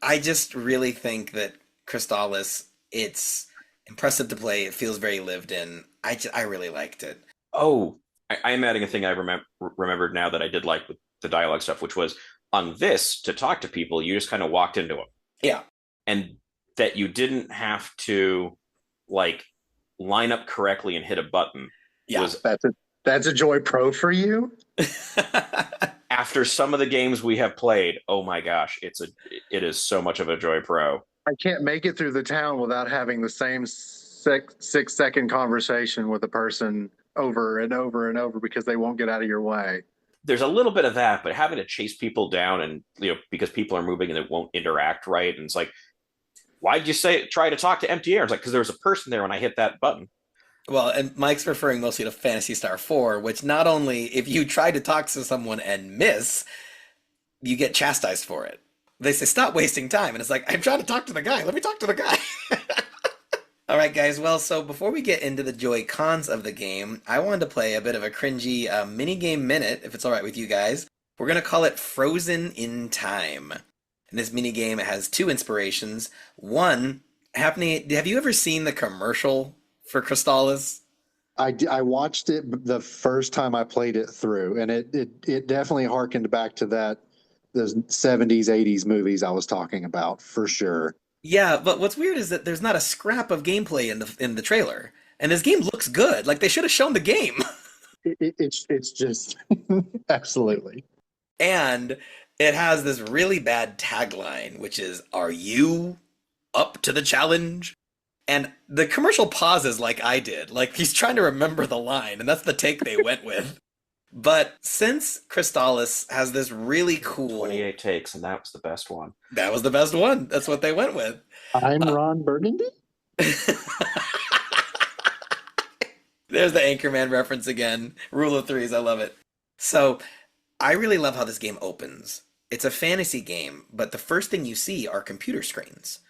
I just really think that Crystalis, it's impressive to play. It feels very lived in. I really liked it. Oh, I am adding a thing I remembered now that I did like with the dialogue stuff, which was on this, to talk to people, you just kind of walked into them. Yeah. And that you didn't have to like line up correctly and hit a button. Yeah. That's a Joy Pro for you. After some of the games we have played, oh my gosh, it is so much of a Joy Pro. I can't make it through the town without having the same 6-second conversation with a person over and over and over because they won't get out of your way. There's a little bit of that, but having to chase people down and because people are moving and they won't interact right, and it's like, why'd you try to talk to empty air? It's like, because there was a person there when I hit that button. Well, and Mike's referring mostly to Phantasy Star 4, which not only, if you try to talk to someone and miss, you get chastised for it. They say, stop wasting time. And it's like, I'm trying to talk to the guy. Let me talk to the guy. All right, guys. Well, so before we get into the Joy Cons of the game, I wanted to play a bit of a cringy mini-game minute, if it's all right with you guys. We're going to call it Frozen in Time. And this mini-game has two inspirations. One, Happney, have you ever seen the commercial for Crystalis? I watched it the first time I played it through, and it definitely harkened back to those 70s, 80s movies I was talking about, for sure. Yeah, but what's weird is that there's not a scrap of gameplay in the trailer. And this game looks good. Like, they should have shown the game. It's just absolutely. And it has this really bad tagline, which is, "Are you up to the challenge?" And the commercial pauses like I did. Like, he's trying to remember the line, and that's the take they went with. But since Crystalis has this really cool... 28 takes, and that was the best one. That was the best one. That's what they went with. I'm Ron Burgundy? There's the Anchorman reference again. Rule of threes, I love it. So, I really love how this game opens. It's a fantasy game, but the first thing you see are computer screens.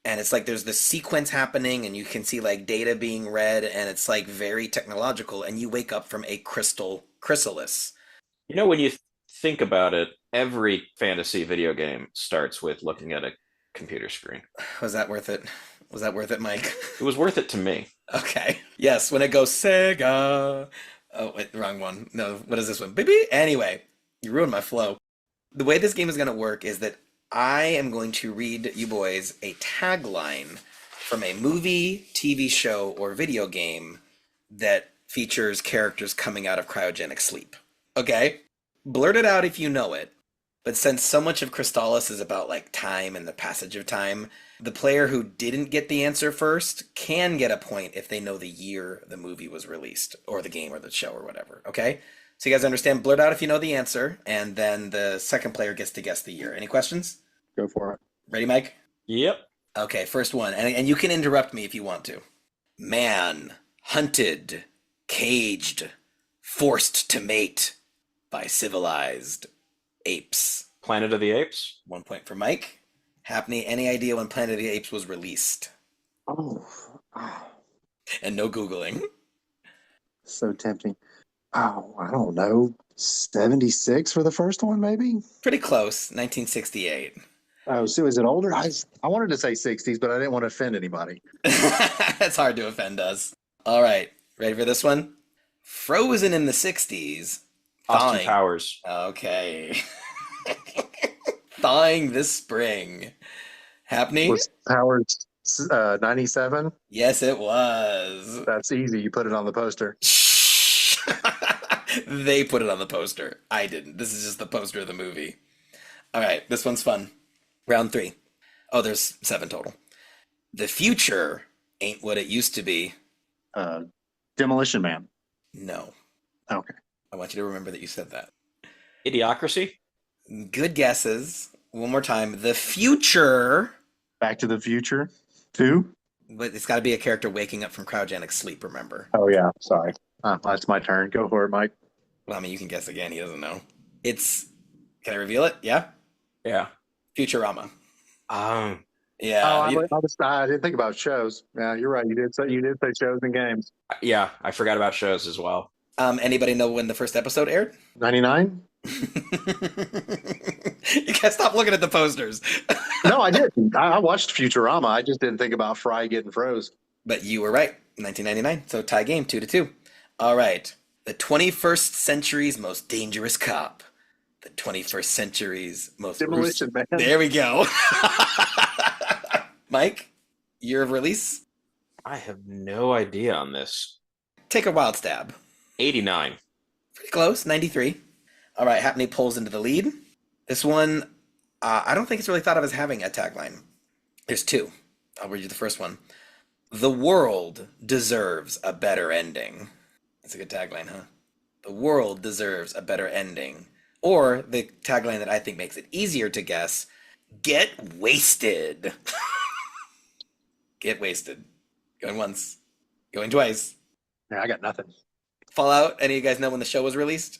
And it's like there's this sequence happening, and you can see like data being read, and it's like very technological, and you wake up from a chrysalis. When you think about it, every fantasy video game starts with looking at a computer screen. Was that worth it? Was that worth it, Mike? It was worth it to me. Okay. Yes, when it goes Sega. Oh, wait, wrong one. No, what is this one? Baby? Anyway, you ruined my flow. The way this game is going to work is that I am going to read you boys a tagline from a movie, TV show, or video game that features characters coming out of cryogenic sleep. Okay? Blurt it out if you know it. But since so much of Crystalis is about like time and the passage of time, the player who didn't get the answer first can get a point if they know the year the movie was released, or the game or the show or whatever. Okay? So you guys understand? Blurt out if you know the answer, and then the second player gets to guess the year. Any questions? Go for it. Ready, Mike? Yep. Okay, first one. And you can interrupt me if you want to. Man, hunted, caged, forced to mate by civilized apes. Planet of the Apes. 1 point for Mike. Happney, any idea when Planet of the Apes was released? Oh, And no Googling. so tempting. Oh, I don't know. 76 for the first one, maybe? Pretty close, 1968. Oh, so is it older? I wanted to say 60s, but I didn't want to offend anybody. It's hard to offend us. All right, ready for this one? Frozen in the 60s. Austin Thawing. Powers. Okay. Thawing this spring. Happney? Was Powers 97? Yes, it was. That's easy. You put it on the poster. Shh. They put it on the poster. I didn't. This is just the poster of the movie. All right, this one's fun. Round 3. Oh, there's 7 total. The future ain't what it used to be. Demolition Man. No. Okay. I want you to remember that you said that. Idiocracy. Good guesses. One more time. The future, Back to the Future 2? but it's got to be a character waking up from cryogenic sleep, remember? Oh, yeah. Sorry. That's my turn. Go for it, Mike. Well, I mean, you can guess again. He doesn't know. It's, can I reveal it? Yeah? Yeah. Futurama. Um. Yeah. I didn't think about shows. Yeah, you're right. You did say shows and games. Yeah, I forgot about shows as well. Anybody know when the first episode aired? 99? You can't stop looking at the posters. No, I did. I watched Futurama. I just didn't think about Fry getting froze. But you were right. 1999. So tie game, 2-2. All right. The 21st century's most dangerous cop. The 21st century's most Demolition Man. There we go. Mike, year of release? I have no idea on this. Take a wild stab. 89. Pretty close, 93. All right, Happney pulls into the lead. This one, I don't think it's really thought of as having a tagline. There's 2. I'll read you the first one. The world deserves a better ending. That's a good tagline, huh? The world deserves a better ending. Or the tagline that I think makes it easier to guess, get wasted. Get wasted. Going once. Going twice. Yeah, I got nothing. Fallout, any of you guys know when the show was released?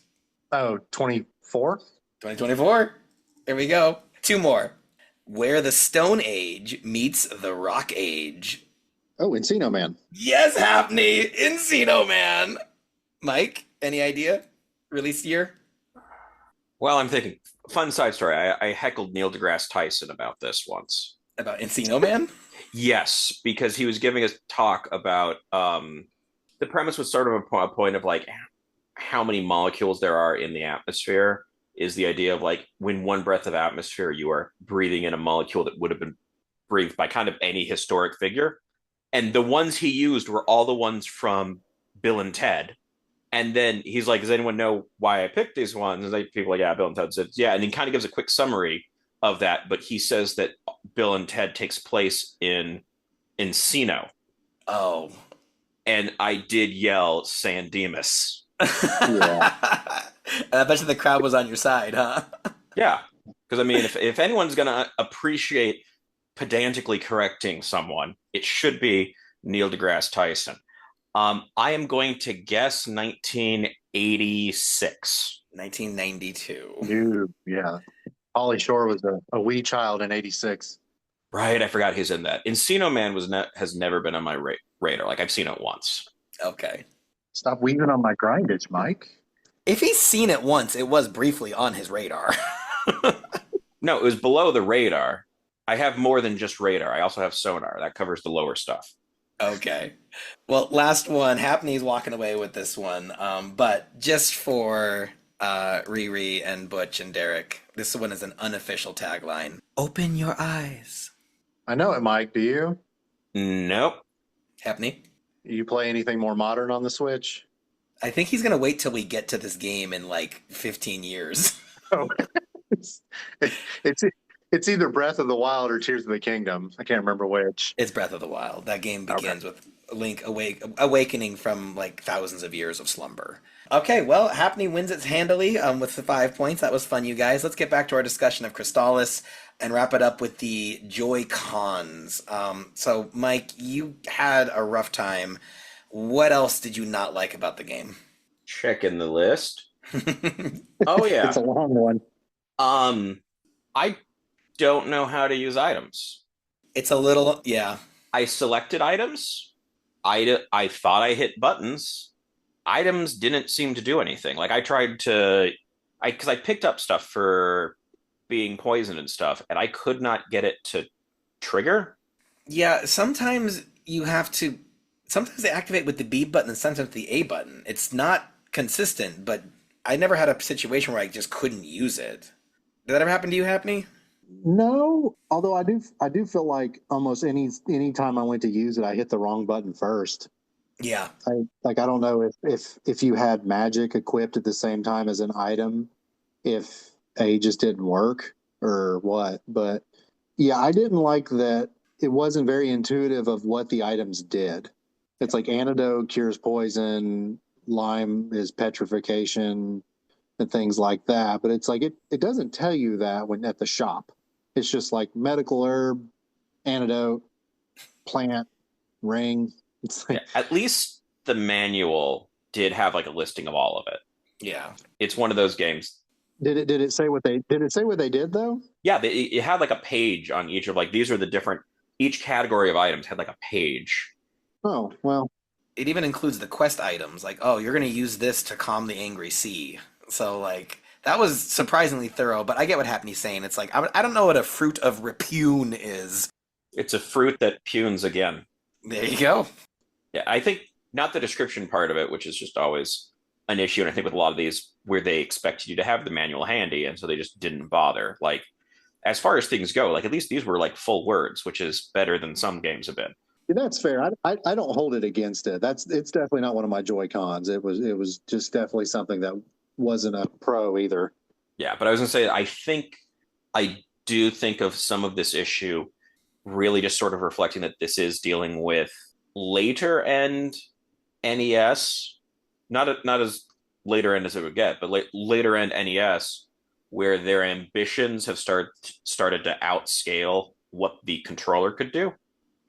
Oh, 24? 2024. There we go. 2 more. Where the Stone Age meets the Rock Age. Oh, Encino Man. Yes, Happney! Encino Man! Mike, any idea? Release year? Well, I'm thinking, fun side story. I heckled Neil deGrasse Tyson about this once. About Encino Man? Yes, because he was giving a talk about the premise was sort of a point of like how many molecules there are in the atmosphere is the idea of like when one breath of atmosphere you are breathing in a molecule that would have been breathed by kind of any historic figure. And the ones he used were all the ones from Bill and Ted. And then he's like, does anyone know why I picked these ones? And like, people are like, yeah, Bill and Ted said, yeah. And he kind of gives a quick summary of that. But he says that Bill and Ted takes place in Encino. Oh. And I did yell San Dimas. Yeah. I bet you the crowd was on your side, huh? Yeah. Because I mean, if anyone's going to appreciate pedantically correcting someone, it should be Neil deGrasse Tyson. I am going to guess 1986. 1992. Yeah. Pauly Shore was a wee child in 86. Right, I forgot he's in that. Encino Man has never been on my radar. Like, I've seen it once. Okay. Stop weaving on my grindage, Mike. If he's seen it once, it was briefly on his radar. No, it was below the radar. I have more than just radar. I also have sonar. That covers the lower stuff. Okay. Well, last one. Happney's walking away with this one. But just for Riri and Butch and Derek, this one is an unofficial tagline. Open your eyes. I know it, Mike. Do you? Nope. Happney? You play anything more modern on the Switch? I think he's going to wait till we get to this game in like 15 years. Oh. it's it's either Breath of the Wild or Tears of the Kingdom. I can't remember which. It's Breath of the Wild. That game begins with Link awakening from like thousands of years of slumber. Okay, well, Happney wins it handily with the 5 points. That was fun, you guys. Let's get back to our discussion of Crystalis and wrap it up with the Joy-Cons. So, Mike, you had a rough time. What else did you not like about the game? Checking the list. Oh yeah, It's a long one. I don't know how to use items. It's a little, yeah. I selected items. I thought I hit buttons. Items didn't seem to do anything. Like I tried to, because I picked up stuff for being poisoned and stuff, and I could not get it to trigger. Yeah, sometimes you have to, sometimes they activate with the B button and sometimes the A button. It's not consistent, but I never had a situation where I just couldn't use it. Did that ever happen to you, Happney? No, although I do feel like almost any time I went to use it, I hit the wrong button first. Yeah. I don't know if you had magic equipped at the same time as an item, if A just didn't work or what. But yeah, I didn't like that it wasn't very intuitive of what the items did. It's like antidote cures poison, lime is petrification, and things like that. But it's like it doesn't tell you that when at the shop. It's just like medical herb, antidote, plant, ring. It's like, Yeah, at least the manual did have like a listing of all of it. Yeah. It's one of those games. did it say what they did though? Yeah, it had like a page on each of like these are the different. Each category of items had like a page. Oh well. It even includes the quest items, like, oh, you're going to use this to calm the angry sea. So, like, that was surprisingly thorough, but I get what Happney's saying. It's like, I don't know what a fruit of repune is. It's a fruit that punes again. There you go. Yeah, I think not the description part of it, which is just always an issue. And I think with a lot of these where they expected you to have the manual handy, and so they just didn't bother. Like, as far as things go, like at least these were like full words, which is better than some games have been. Yeah, that's fair. I don't hold it against it. It's definitely not one of my Joy-Cons. It was just definitely something that wasn't a pro either. Yeah, but I was gonna say I do think of some of this issue really just sort of reflecting that this is dealing with later end NES, not as later end as it would get, but later end NES, where their ambitions have started to outscale what the controller could do.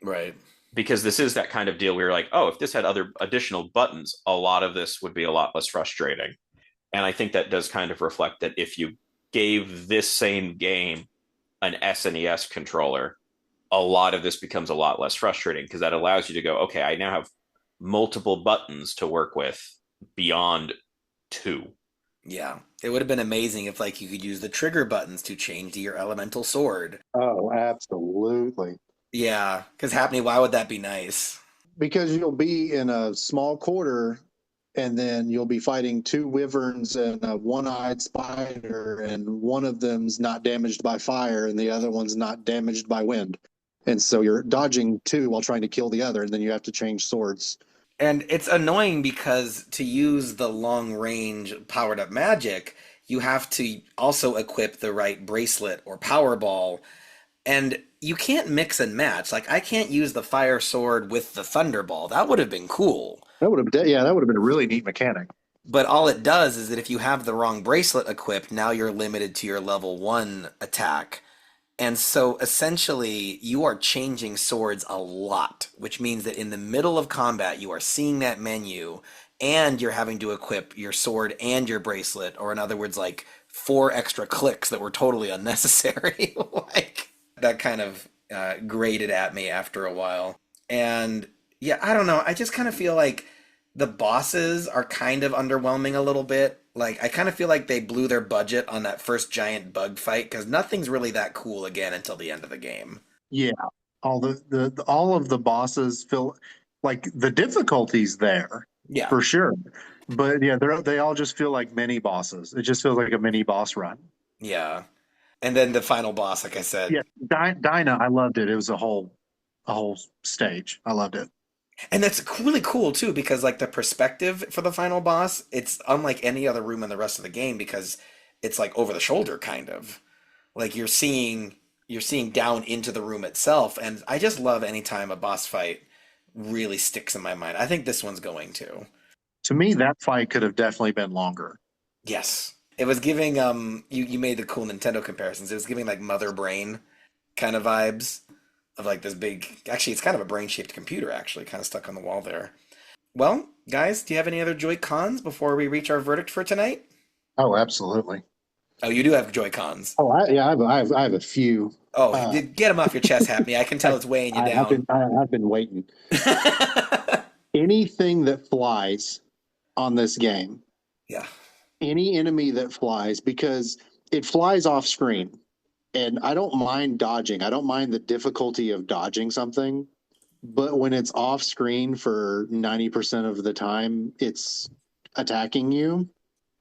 Right. Because this is that kind of deal where you're like, oh, if this had other additional buttons, a lot of this would be a lot less frustrating. And I think that does kind of reflect that if you gave this same game an SNES controller, a lot of this becomes a lot less frustrating because that allows you to go, okay, I now have multiple buttons to work with beyond 2. Yeah. It would have been amazing if, like, you could use the trigger buttons to change to your elemental sword. Oh, absolutely. Yeah. Because Happney, why would that be nice? Because you'll be in a small quarter and then you'll be fighting 2 wyverns and a one-eyed spider, and one of them's not damaged by fire and the other one's not damaged by wind. And so you're dodging 2 while trying to kill the other, and then you have to change swords. And it's annoying because to use the long-range powered-up magic, you have to also equip the right bracelet or power ball. And you can't mix and match. Like, I can't use the fire sword with the thunderball. That would have been cool. That would have been a really neat mechanic. But all it does is that if you have the wrong bracelet equipped, now you're limited to your level 1 attack. And so essentially, you are changing swords a lot, which means that in the middle of combat, you are seeing that menu, and you're having to equip your sword and your bracelet, or in other words, like 4 extra clicks that were totally unnecessary. Like, that kind of grated at me after a while. And yeah, I don't know. I just kind of feel like the bosses are kind of underwhelming a little bit. Like, I kind of feel like they blew their budget on that first giant bug fight because nothing's really that cool again until the end of the game. Yeah, all of the bosses feel like the difficulty's there, Yeah, for sure. But yeah, they all just feel like mini bosses. It just feels like a mini boss run. yeah. And then the final boss, like I said. Yeah, Dinah, I loved it. It was a whole stage. I loved it. And that's really cool too, because like the perspective for the final boss, it's unlike any other room in the rest of the game because it's like over the shoulder kind of. Like you're seeing down into the room itself, and I just love anytime a boss fight really sticks in my mind. I think this one's going to. To me, that fight could have definitely been longer. Yes. It was giving you made the cool Nintendo comparisons. It was giving like Mother Brain kind of vibes of like this big, actually it's kind of a brain-shaped computer actually, kind of stuck on the wall there. Well, guys, do you have any other Joy-Cons before we reach our verdict for tonight? Oh, absolutely. Oh, you do have Joy-Cons. Oh, I have a few. Oh, get them off your chest, Happney. I can tell it's weighing you down. I've been waiting. Anything that flies on this game, Yeah. any enemy that flies, because it flies off screen, and I don't mind dodging. I don't mind the difficulty of dodging something, but when it's off screen for 90% of the time, it's attacking you.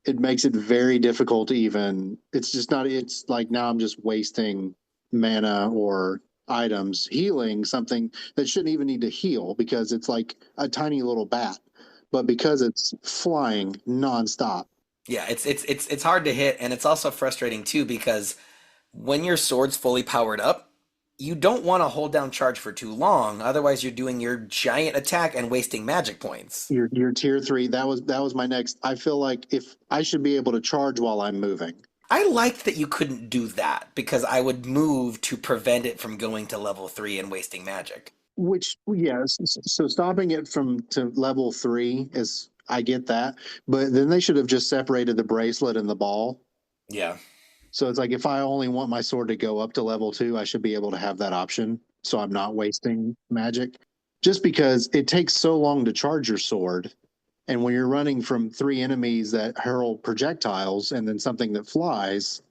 It makes it very difficult to even. It's just not. It's like now I'm just wasting mana or items healing something that shouldn't even need to heal because it's like a tiny little bat, but because it's flying nonstop. Yeah, it's hard to hit, and it's also frustrating too because when your sword's fully powered up, you don't want to hold down charge for too long. Otherwise, you're doing your giant attack and wasting magic points. Your tier 3. That was my next. I feel like if I should be able to charge while I'm moving. I liked that you couldn't do that because I would move to prevent it from going to level 3 and wasting magic. Which, yes, so stopping it from to level 3 is, I get that, but then they should have just separated the bracelet and the ball. Yeah. So it's like if I only want my sword to go up to level 2, I should be able to have that option, so I'm not wasting magic. Just because it takes so long to charge your sword, and when you're running from 3 enemies that hurl projectiles and then something that flies,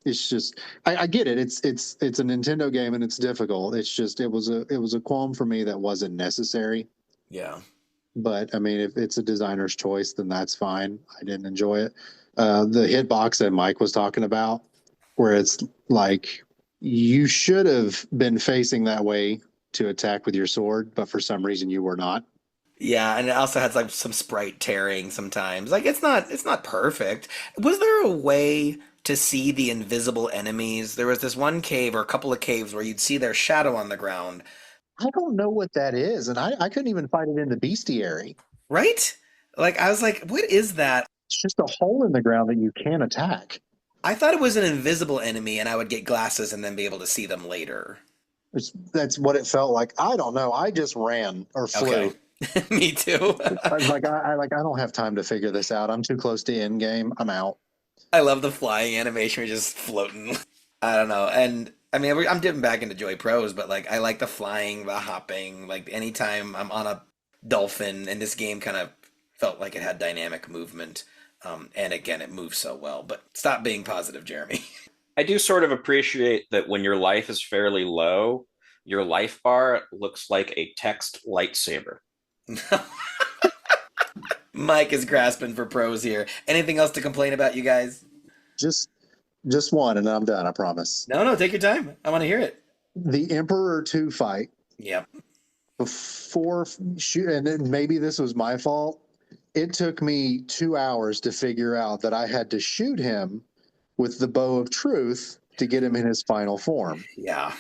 it's just I get it. It's a Nintendo game and it's difficult. It's just it was a qualm for me that wasn't necessary. Yeah. But I mean, if it's a designer's choice, then that's fine. I didn't enjoy it. The hitbox that Mike was talking about, where it's like you should have been facing that way to attack with your sword, but for some reason you were not. Yeah, and it also has like some sprite tearing sometimes. Like it's not perfect. Was there a way to see the invisible enemies? There was this one cave or a couple of caves where you'd see their shadow on the ground. I don't know what that is, and I couldn't even find it in the bestiary. Right? Like I was like, what is that? It's just a hole in the ground that you can't attack. I thought it was an invisible enemy and I would get glasses and then be able to see them later. That's what it felt like. I don't know. I just ran or flew. Okay. Me too. I don't have time to figure this out. I'm too close to end game. I'm out. I love the flying animation, we're just floating. I don't know. And I mean, I'm dipping back into Joy Pros, but like I like the flying, the hopping. Like anytime I'm on a dolphin, and this game kind of felt like it had dynamic movement. And again, it moves so well. But stop being positive, Jeremy. I do sort of appreciate that when your life is fairly low, your life bar looks like a text lightsaber. Mike is grasping for pros here. Anything else to complain about, you guys? Just one, and I'm done. I promise. No, take your time. I want to hear it. The Emperor 2 fight. Yep. Before shoot, and then maybe this was my fault. It took me 2 hours to figure out that I had to shoot him with the bow of truth to get him in his final form. Yeah.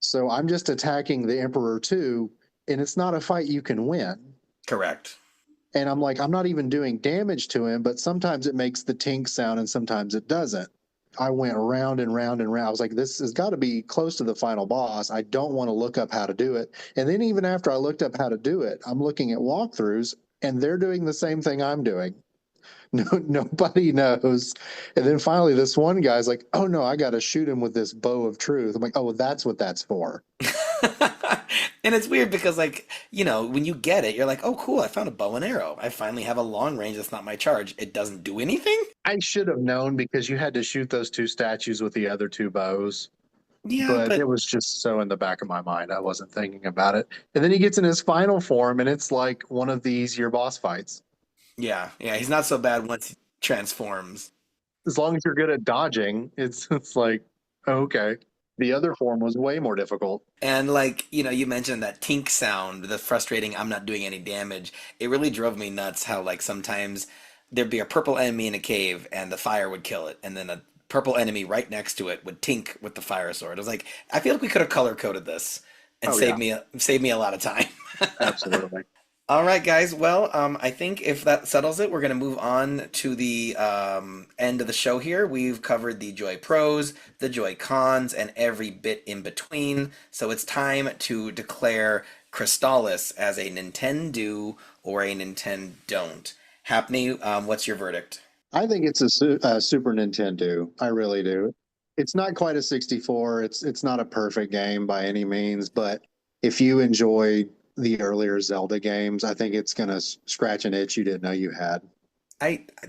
So I'm just attacking the Emperor 2, and it's not a fight you can win. Correct. And I'm like, I'm not even doing damage to him, but sometimes it makes the tink sound and sometimes it doesn't. I went round and round and round. I was like, this has got to be close to the final boss. I don't want to look up how to do it. And then even after I looked up how to do it, I'm looking at walkthroughs and they're doing the same thing I'm doing. Nobody knows. And then finally this one guy's like, oh no, I got to shoot him with this bow of truth. I'm like, oh, that's what that's for. And it's weird because, like, you know, when you get it, you're like, oh, cool, I found a bow and arrow. I finally have a long range that's not my charge. It doesn't do anything? I should have known because you had to shoot those 2 statues with the other 2 bows. Yeah, but it was just so in the back of my mind. I wasn't thinking about it. And then he gets in his final form, and it's like one of the easier boss fights. Yeah, he's not so bad once he transforms. As long as you're good at dodging, it's like, oh, okay. The other form was way more difficult. And like, you know, you mentioned that tink sound, the frustrating I'm not doing any damage. It really drove me nuts how like sometimes there'd be a purple enemy in a cave and the fire would kill it, and then a purple enemy right next to it would tink with the fire sword. It was like, I feel like we could have color coded this and Oh, save me a lot of time. Absolutely. All right, guys. Well, I think if that settles it, we're going to move on to the end of the show here. We've covered the Joy Pros, the Joy Cons, and every bit in between. So it's time to declare Crystalis as a Nintendo or a NintenDON'T. Happney, what's your verdict? I think it's a Super Nintendo. I really do. It's not quite a 64. It's not a perfect game by any means, but if you enjoy the earlier Zelda games, I think it's going to scratch an itch you didn't know you had.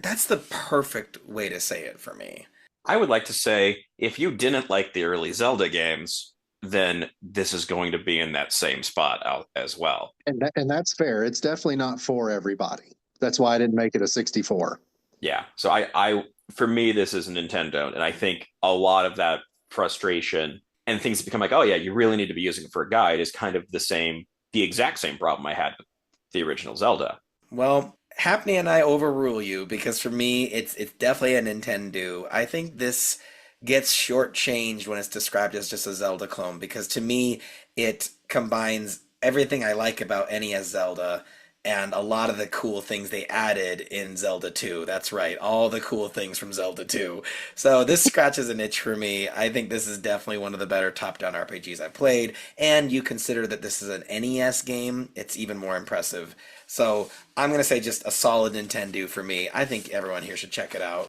That's the perfect way to say it for me. I would like to say, if you didn't like the early Zelda games, then this is going to be in that same spot out as well. And that's fair. It's definitely not for everybody. That's why I didn't make it a 64. Yeah. So I for me, this is a Nintendo, and I think a lot of that frustration and things become like, oh yeah, you really need to be using it for a guide is kind of the exact same problem I had with the original Zelda. Well, Happney and I overrule you because for me, it's definitely a Nintendo. I think this gets shortchanged when it's described as just a Zelda clone because to me, it combines everything I like about NES Zelda and a lot of the cool things they added in Zelda 2. That's right, all the cool things from Zelda 2. So this scratches an itch for me. I think this is definitely one of the better top-down RPGs I've played, and you consider that this is an NES game, it's even more impressive. So I'm going to say just a solid Nintendo for me. I think everyone here should check it out.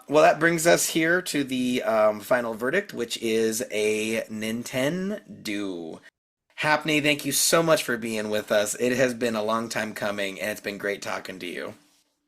Well, that brings us here to the final verdict, which is a Nintendo. Happney, thank you so much for being with us. It has been a long time coming, and it's been great talking to you.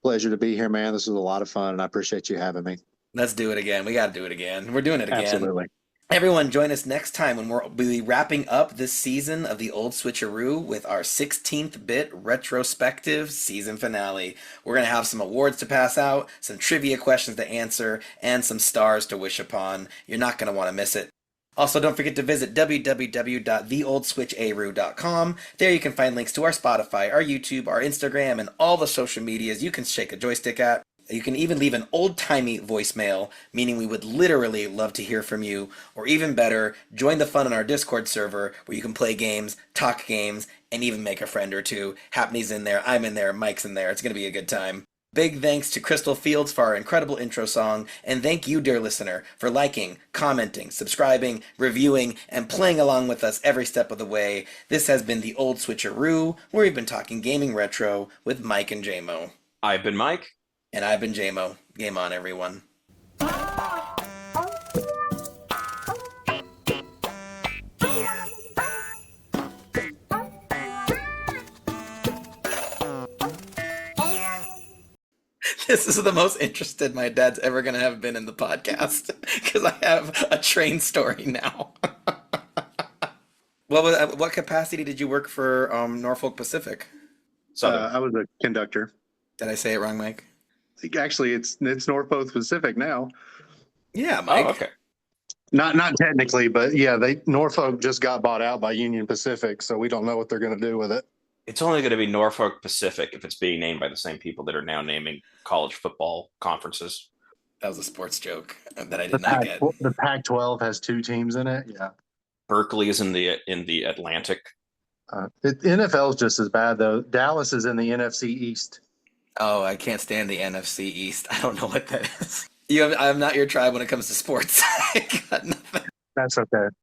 Pleasure to be here, man. This was a lot of fun, and I appreciate you having me. Let's do it again. We got to do it again. We're doing it again. Absolutely. Everyone, join us next time when we'll be wrapping up this season of the Old SwitchAroo with our 16th bit retrospective season finale. We're going to have some awards to pass out, some trivia questions to answer, and some stars to wish upon. You're not going to want to miss it. Also, don't forget to visit www.theoldswitcharoo.com. There you can find links to our Spotify, our YouTube, our Instagram, and all the social medias you can shake a joystick at. You can even leave an old-timey voicemail, meaning we would literally love to hear from you. Or even better, join the fun on our Discord server where you can play games, talk games, and even make a friend or two. Happney's in there, I'm in there, Mike's in there. It's going to be a good time. Big thanks to Crystal Fields for our incredible intro song, and thank you, dear listener, for liking, commenting, subscribing, reviewing, and playing along with us every step of the way. This has been the Old SwitchAroo, where we've been talking gaming retro with Mike and Jaymo. I've been Mike. And I've been Jaymo. Game on, everyone. This is the most interested my dad's ever going to have been in the podcast because I have a train story now. What capacity did you work for Norfolk Pacific? I was a conductor. Did I say it wrong, Mike? Actually, it's Norfolk Pacific now. Yeah, Mike. Oh, okay. Not technically, but yeah, Norfolk just got bought out by Union Pacific, so we don't know what they're going to do with it. It's only going to be Norfolk Pacific if it's being named by the same people that are now naming college football conferences. That was a sports joke that I did not get. The Pac-12 has 2 teams in it. Yeah. Berkeley is in the Atlantic. NFL is just as bad though. Dallas is in the NFC East. Oh, I can't stand the NFC East. I don't know what that is. I'm not your tribe when it comes to sports. I got nothing. That's okay.